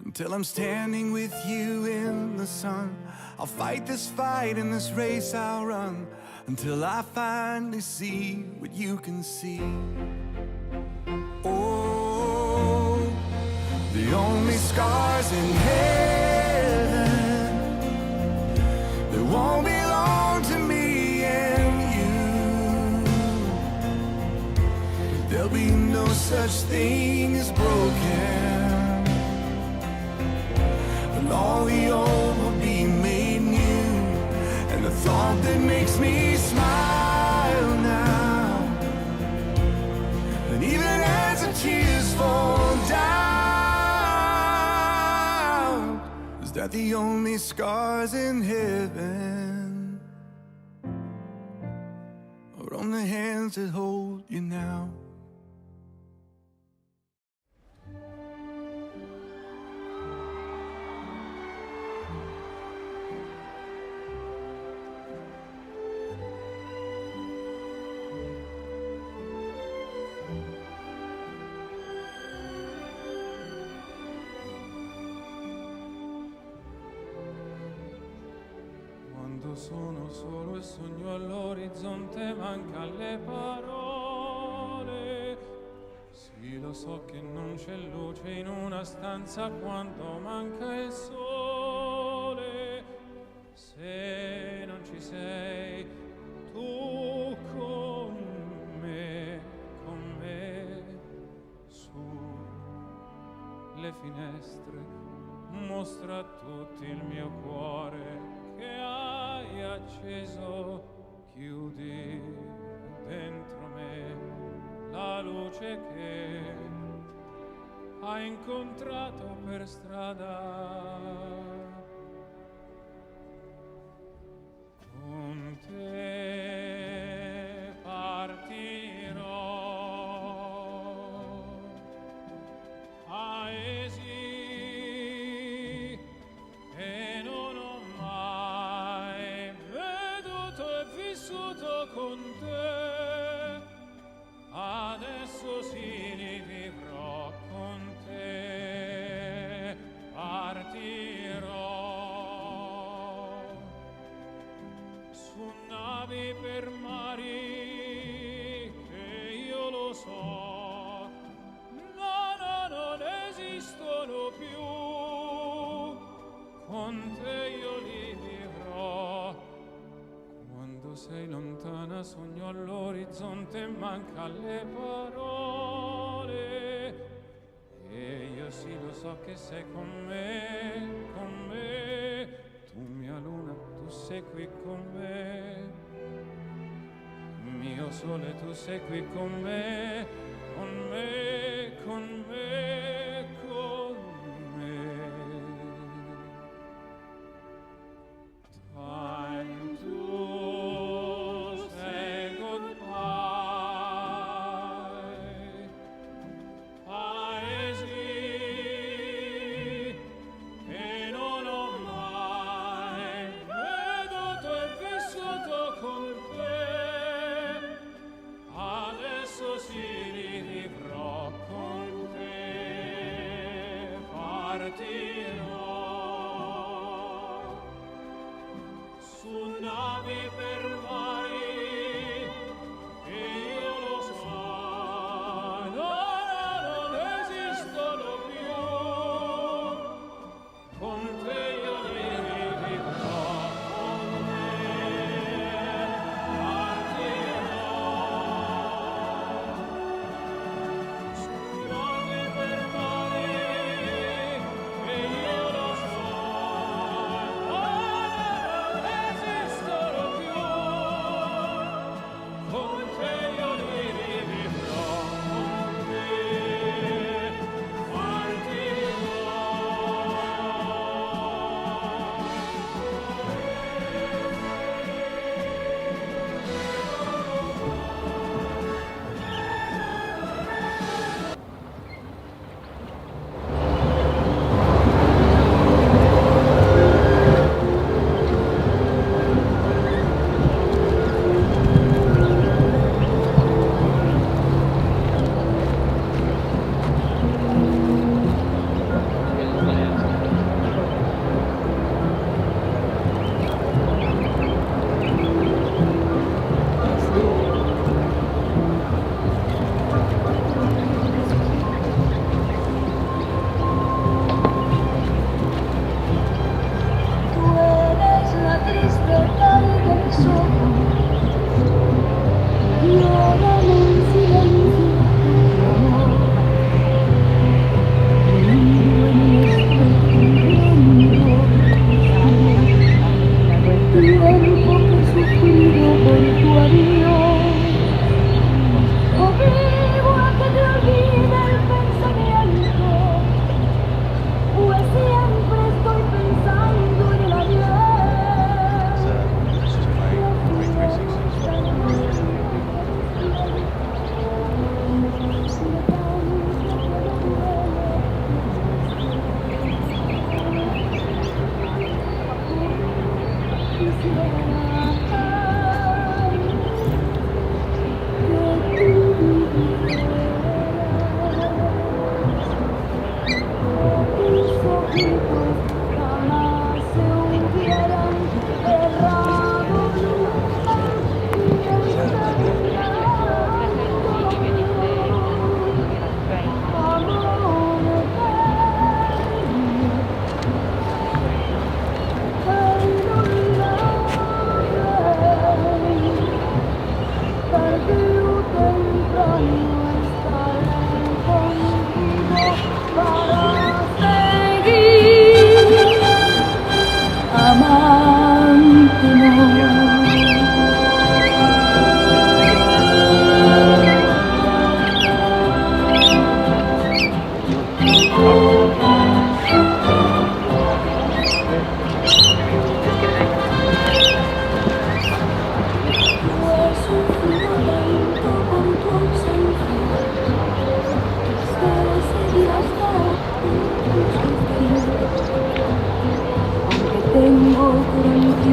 Until I'm standing with you in the sun, I'll fight this fight and this race I'll run, until I finally see what you can see. Oh, the only scars in heaven, they won't belong to me and you. there'll be no such thing as broken. And all the old will be made new. And the thought that makes me smile now, and even as the tears fall down, is that the only scars in heaven are on the hands that hold you now. Sono solo e sogno all'orizzonte, manca le parole. Sì, lo so che non c'è luce in una stanza quando manca il sole. Se non ci sei tu con me, su le finestre, mostra a tutti il mio cuore che hai acceso, chiudi dentro me la luce che hai incontrato per strada. Con te partirò, paesi che non ho mai veduto e vissuto con te, adesso sì li vivrò con te, partirò su navi per mari che io lo so, non esistono più, con te io li vivrò. Quando sei lontana sogno all'orizzonte, manca le parole, e io sì lo so che sei con me, tu mia luna, tu sei qui con me, mio sole, tu sei qui con me, con me, con me, con me. Time to say goodbye, paesi che non ho mai veduto e vissuto con te, adesso sì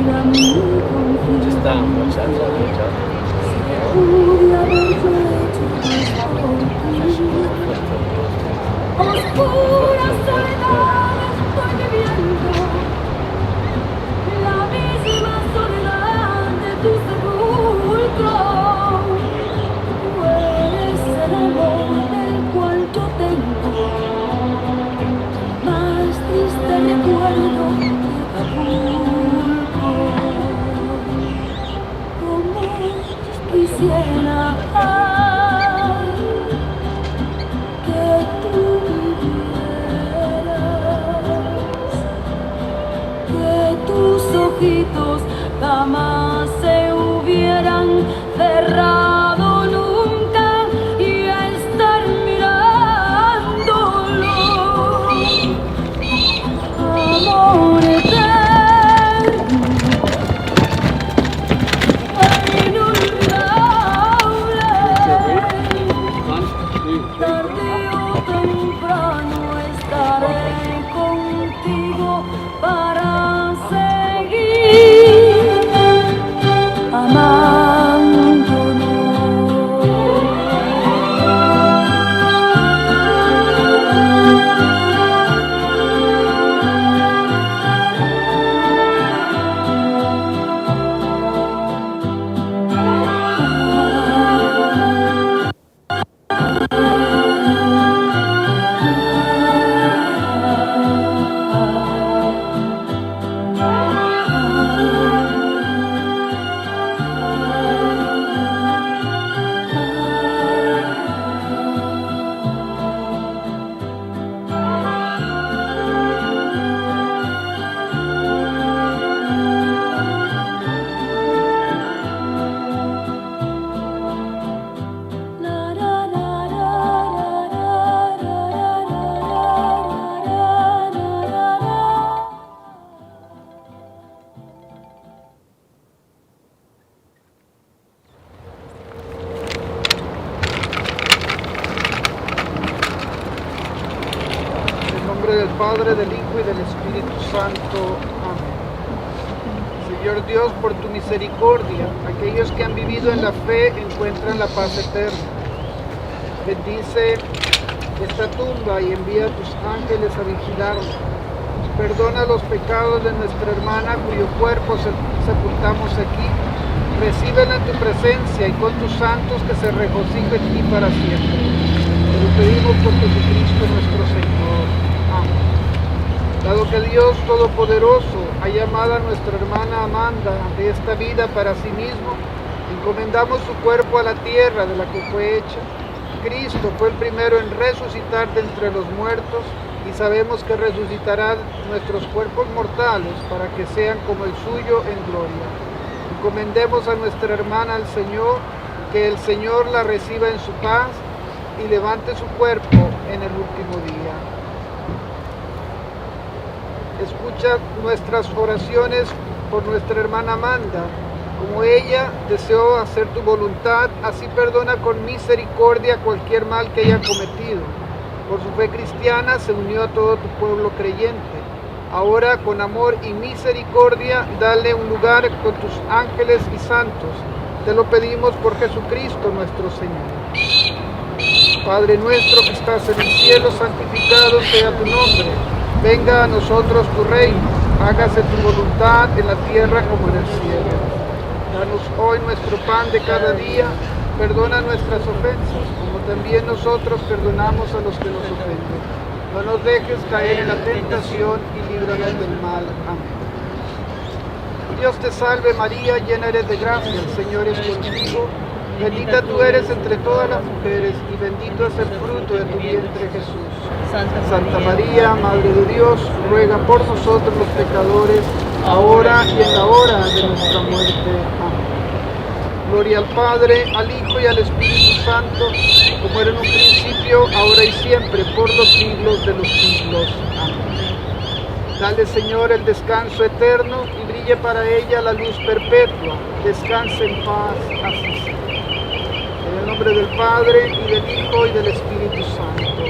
vida mi confianza. Pude haber hecho oscura soledad estoy viviendo, la misma soledad de tu sepulcro. Tú eres el amor del cual yo tengo más triste recuerdo de Acapulco. Como quisiera que tú vivieras, que tus ojitos jamás se hubieran cerrado nunca y estar mirándolo. Amor eterno, inolvidable, tarde o temprano estaré contigo para seguir amándonos. En nombre del Padre, del Hijo y del Espíritu Santo. Amén. Señor Dios, por tu misericordia, aquellos que han vivido en la fe encuentran la paz eterna. Bendice esta tumba y envía a tus ángeles a vigilarla. Perdona los pecados de nuestra hermana cuyo cuerpo sepultamos aquí. Recíbela en tu presencia y con tus santos que se regocije en ti para siempre. Te lo pedimos por Jesucristo nuestro Señor. Amén. Dado que Dios Todopoderoso ha llamado a nuestra hermana Amanda de esta vida para sí mismo, encomendamos su cuerpo a la tierra de la que fue hecha. Cristo fue el primero en resucitar de entre los muertos y sabemos que resucitará nuestros cuerpos mortales para que sean como el suyo en gloria. Encomendemos a nuestra hermana al Señor, que el Señor la reciba en su paz y levante su cuerpo en el último día. Escucha nuestras oraciones por nuestra hermana Amanda. Como ella deseó hacer tu voluntad, así perdona con misericordia cualquier mal que haya cometido. Por su fe cristiana se unió a todo tu pueblo creyente. Ahora, con amor y misericordia, dale un lugar con tus ángeles y santos. Te lo pedimos por Jesucristo nuestro Señor. Padre nuestro que estás en el cielo, santificado sea tu nombre. Venga a nosotros tu reino. Hágase tu voluntad en la tierra como en el cielo. Danos hoy nuestro pan de cada día. Perdona nuestras ofensas, como también nosotros perdonamos a los que nos ofenden. No nos dejes caer en la tentación y líbranos del mal. Amén. Dios te salve María, llena eres de gracia, el Señor es contigo. Bendita tú eres entre todas las mujeres y bendito es el fruto de tu vientre Jesús. Santa María, Madre de Dios, ruega por nosotros los pecadores, ahora y en la hora de nuestra muerte. Amén. Gloria al Padre, al Hijo y al Espíritu Santo, como era en un principio, ahora y siempre, por los siglos de los siglos. Amén. Dale, Señor, el descanso eterno y brille para ella la luz perpetua. Descanse en paz, así sea. En el nombre del Padre, y del Hijo, y del Espíritu Santo.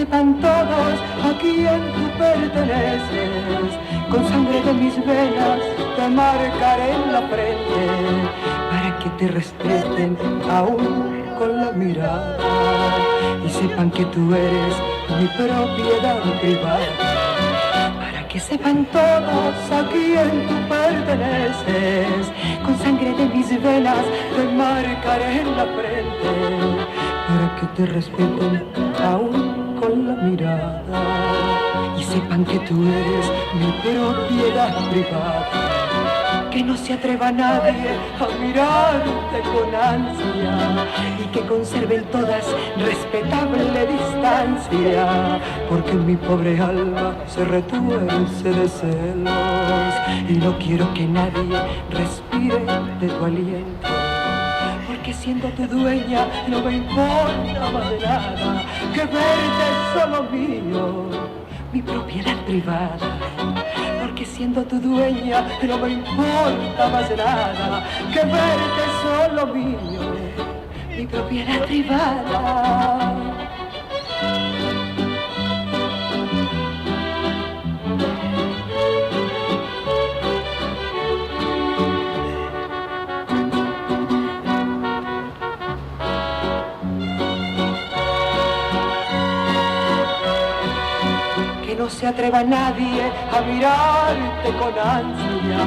sepan todos a quién tú perteneces. Con sangre de mis venas te marcaré en la frente, para que te respeten aún con la mirada y sepan que tú eres mi propiedad privada. Para que sepan todos a quién tú perteneces. Con sangre de mis venas te marcaré en la frente, para que te respeten aún con la mirada y sepan que tú eres mi propiedad privada. Que no se atreva nadie a mirarte con ansia y que conserven todas respetable distancia, porque mi pobre alma se retuerce de celos y no quiero que nadie respire de tu aliento. porque siendo tu dueña no me importa más de nada que verte solo mío, mi propiedad privada. Porque siendo tu dueña no me importa más de nada que verte solo mío, mi propiedad privada. No se atreva nadie a mirarte con ansia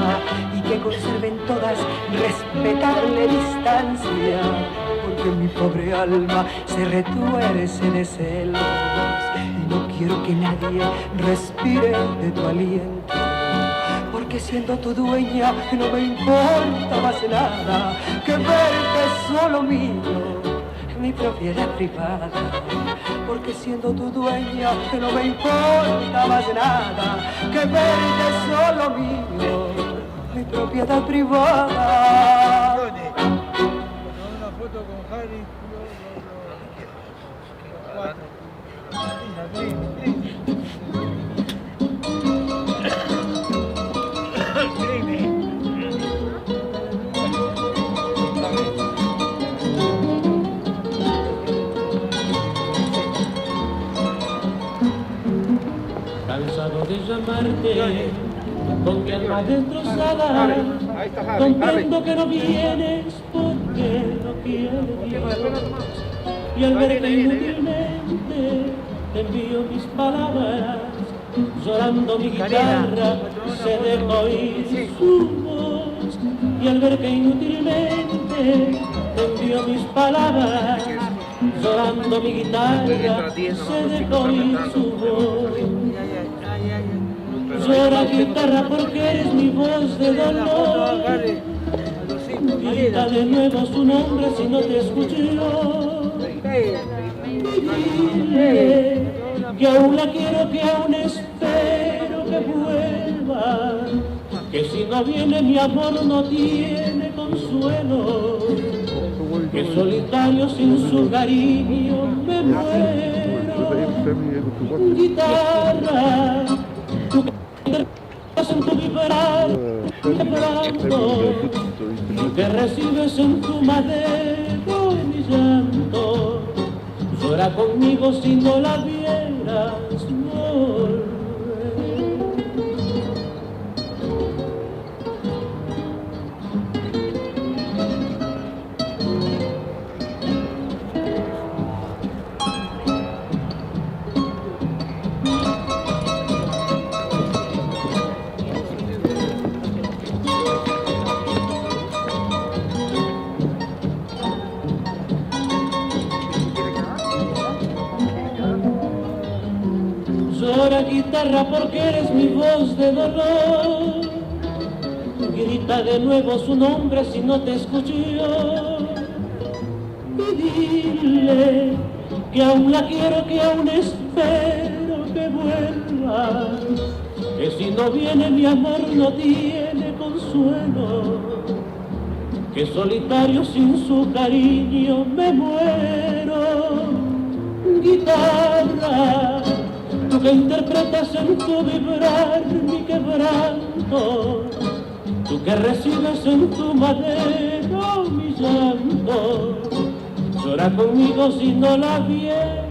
y que conserven todas respetarle distancia, porque mi pobre alma se retuerce de celos y no quiero que nadie respire de tu aliento, porque siendo tu dueña no me importa más nada que verte solo mío, mi propiedad privada. Porque siendo tu dueña que no me importa más nada que verte solo mío, mi propiedad privada. Una foto con Harry. Cansado de llamarte, con mi alma destrozada, comprendo que no vienes porque no quieres Dios. Y al ver que inútilmente te envío mis palabras, llorando mi guitarra se dejó oír su voz. Y al ver que inútilmente te envío mis palabras, llorando mi guitarra se dejó oír su voz. Llora guitarra porque eres mi voz de dolor. Grita de nuevo su nombre si no te escucho yo. Dile que aún la quiero, que aún espero que vuelva. Que si no viene mi amor no tiene consuelo. Que solitario sin su cariño me muero. Guitarra, tú en tu vibrar, quebrando, que recibes en tu madero mi llanto, llora conmigo si no la vieras volver. Llora guitarra porque eres mi voz de dolor. Grita de nuevo su nombre si no te escucho yo. Y dile que aún la quiero, que aún espero que vuelva. Que si no viene mi amor no tiene consuelo. Que solitario sin su cariño me muero. Guitarra, tú que interpretas en tu vibrar mi quebranto, tú que recibes en tu madero mi llanto, llora conmigo si no la vieras.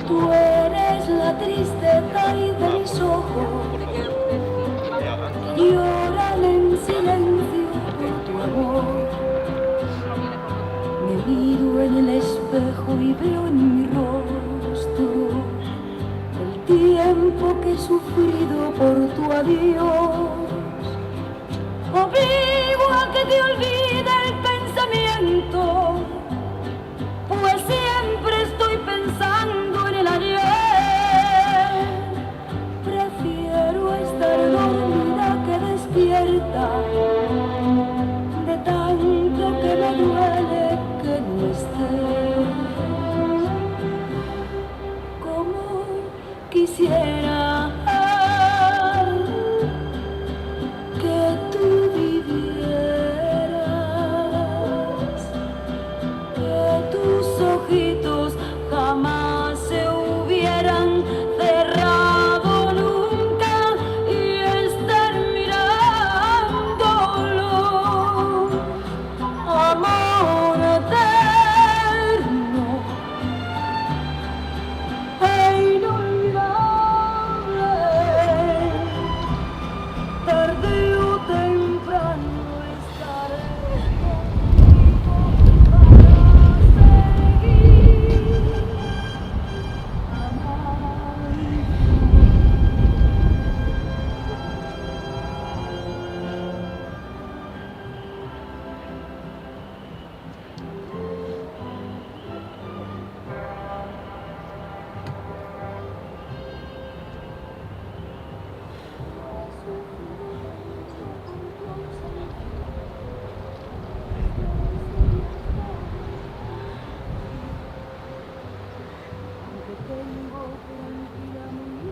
Tú eres la tristeza y de mis ojos lloran en silencio por tu amor. Me miro en el espejo y veo en mi rostro el tiempo que he sufrido por tu adiós. Obligo a que te olvide el pensamiento, pues siempre estoy pensando en el ayer. Prefiero estar dormida que despierta, de tanto que me duele que no estés. Como quisiera que tú vivieras, que tus ojitos jamás se hubieran cerrado nunca y estar mirándolo. Amor eterno e inolvidable, tarde o temprano estaré contigo para seguir amando.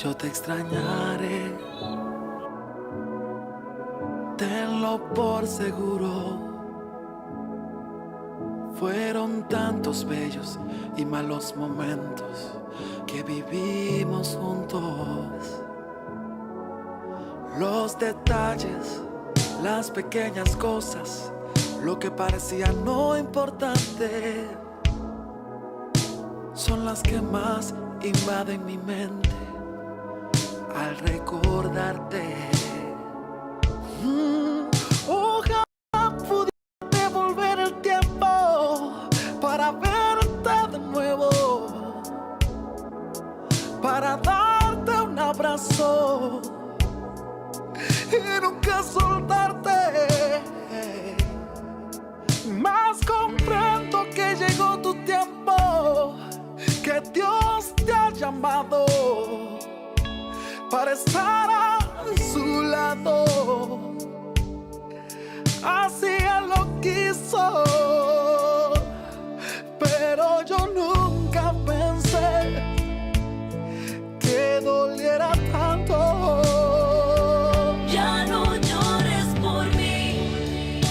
Yo te extrañaré, tenlo por seguro. Fueron tantos bellos y malos momentos que vivimos juntos. Los detalles, las pequeñas cosas, lo que parecía no importante, son las que más invaden mi mente al recordarte. Ojalá pudiera devolver el tiempo para verte de nuevo, para darte un abrazo y nunca soltarte. Mas comprendo que llegó tu tiempo, que Dios te ha llamado para estar a su lado. Así Él lo quiso, pero yo nunca pensé que doliera tanto. Ya no llores por mí,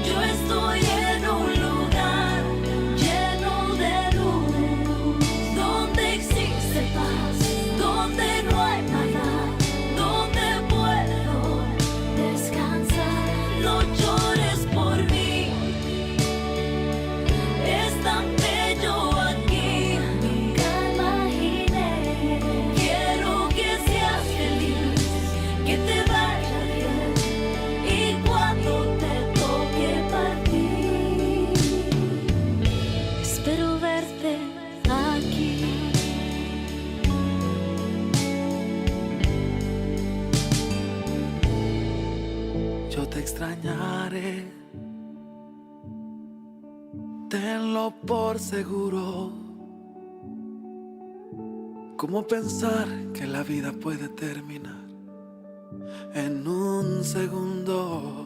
yo estoy en un lugar lleno de luz, donde existe paz, donde no hay maldad, donde puedo descansar. No llores por mí, es tan bello aquí, nunca imaginé. Quiero que seas feliz, que te vaya bien, y cuando te toque partir, espero verte aquí. Yo te extrañaré, tenlo por seguro. ¿Cómo pensar que la vida puede terminar en un segundo?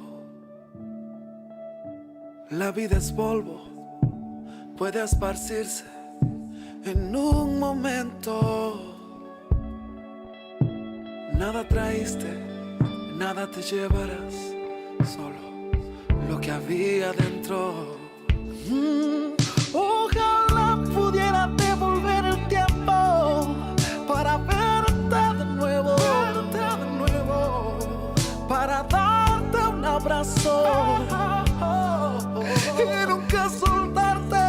La vida es polvo, puede esparcirse en un momento. Nada traíste, nada te llevarás, solo lo que había dentro. Ojalá pudiera devolver el tiempo para verte de nuevo, para darte un abrazo y nunca soltarte.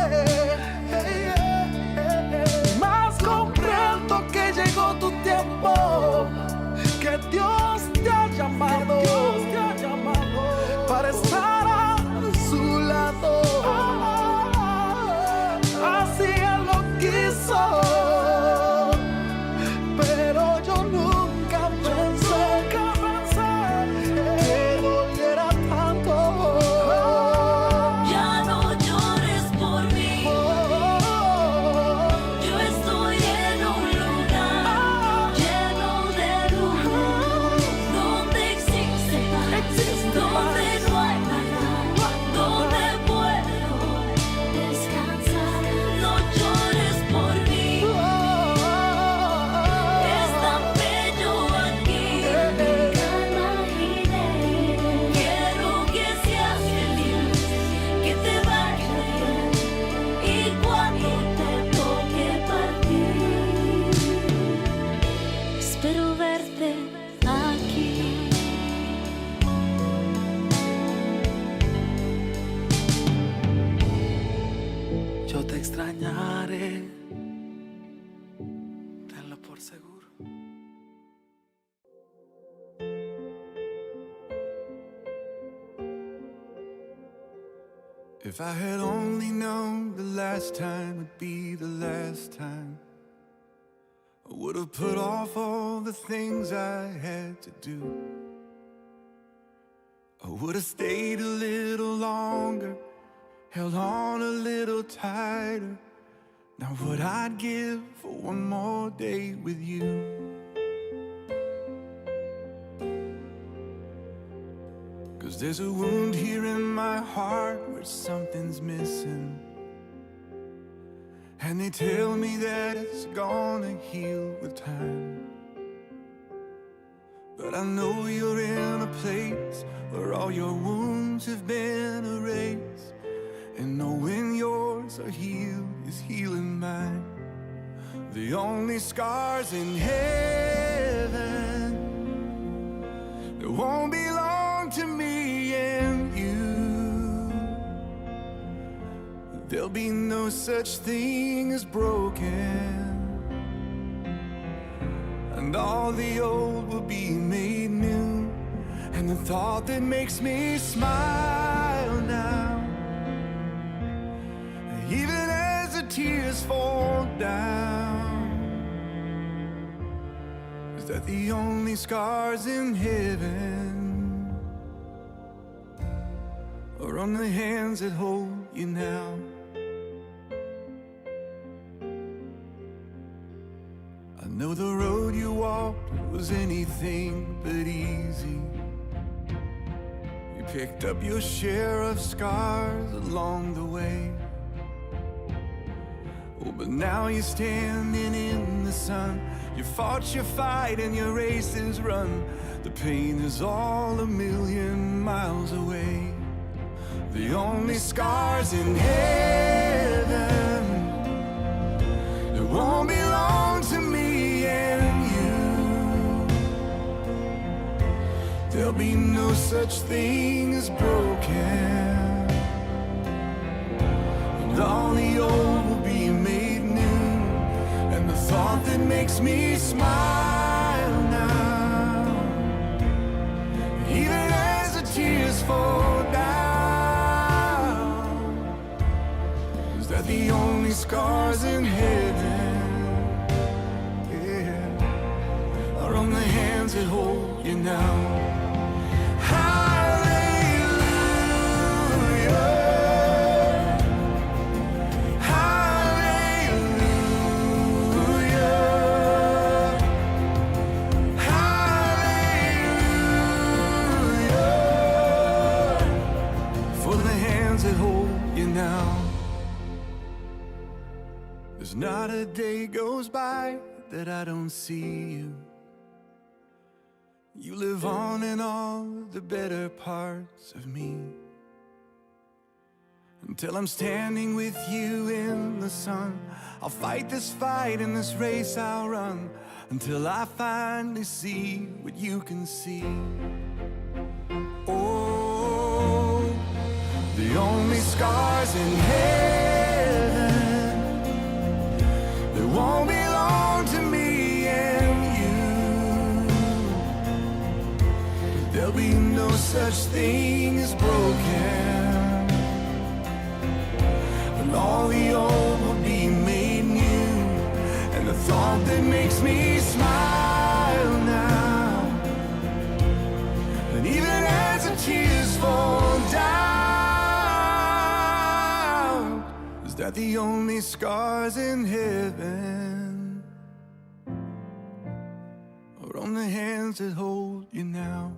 Mas comprendo que llegó tu tiempo, que Dios te ha llamado para estar a su lado. Así Él lo quiso, pero yo nunca pensé que doliera tanto. Ya no llores por mí, yo estoy en un lugar lleno de luz, donde existe paz, donde no hay maldad, donde puedo descansar. No llores por mí, es tan bello aquí, nunca imaginé. Quiero que seas feliz, que te vaya bien, y cuando te toque partir, espero verte aquí. Yo te extrañaré, tenlo por seguro. If I had only known the last time would be the last time, I would have put off all the things I had to do. I would have stayed a little longer, held on a little tighter. Now what I'd give for one more day with you. Cause there's a wound here in my heart where something's missing, And they tell me that it's gonna heal with time. But I know you're in a place where all your wounds have been erased, and knowing yours are healed is healing mine. The only scars in heaven that won't belong to me and you. There'll be no such thing as broken, and all the old will be made new. And the thought that makes me smile now, even as the tears fall down, is that the only scars in heaven are on the hands that hold you now. I know the road you walked was anything but easy. You picked up your share of scars along the way. Oh, but now you're standing in the sun. You fought your fight and your race is run. The pain is all 1,000,000 miles away. The only scars in heaven that won't belong to me and you. There'll be no such thing as broken, and all the old will be made new. And the thought that makes me smile now, even as the tears fall down, is that the only scars in heaven, yeah, are on the hands that hold you now. There's not a day goes by that I don't see you. You live on in all the better parts of me. Until I'm standing with you in the sun, I'll fight this fight and this race I'll run, until I finally see what you can see. Oh, the only scars in heaven that won't belong to me and you. There'll be no such thing as broken, and all the old will be made new. And the thought that makes me smile now, and even as the tears fall down, is that the only scars in heaven are on the hands that hold you now.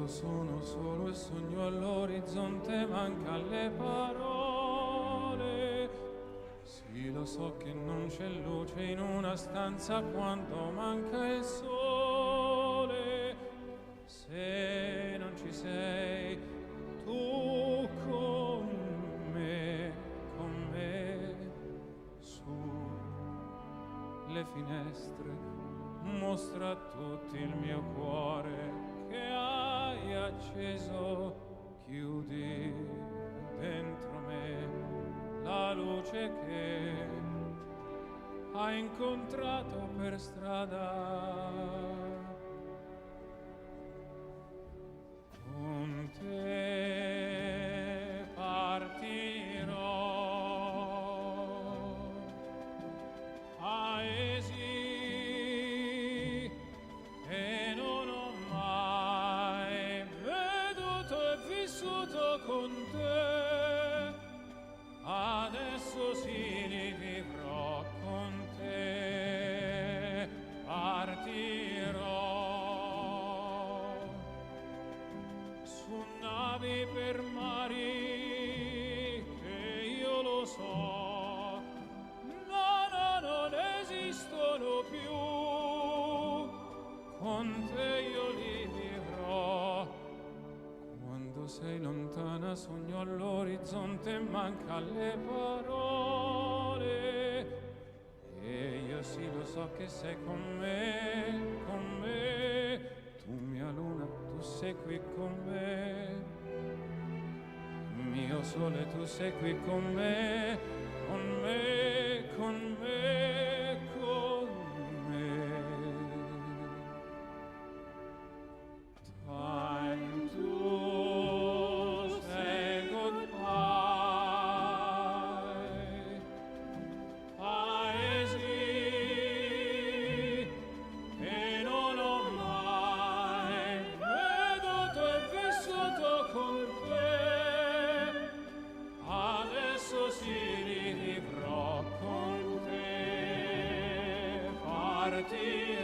Sono solo e sogno all'orizzonte, manca le parole. Sì, lo so che non c'è luce in una stanza quando manca il sole. Se non ci sei tu con me, su le finestre, mostra a tutti il mio cuore che hai acceso, chiudi dentro me la luce che hai incontrato per strada. Con te partirò, paesi che non ho mai all'orizzonte manca le parole. E io sì lo so che sei con me, tu mia luna, tu sei qui con me, mio sole, tu sei qui con me, con me, con me, con me. Time to say goodbye. Paesi che non ho mai veduto e vissuto con te, adesso si rivivrò con te, partirò.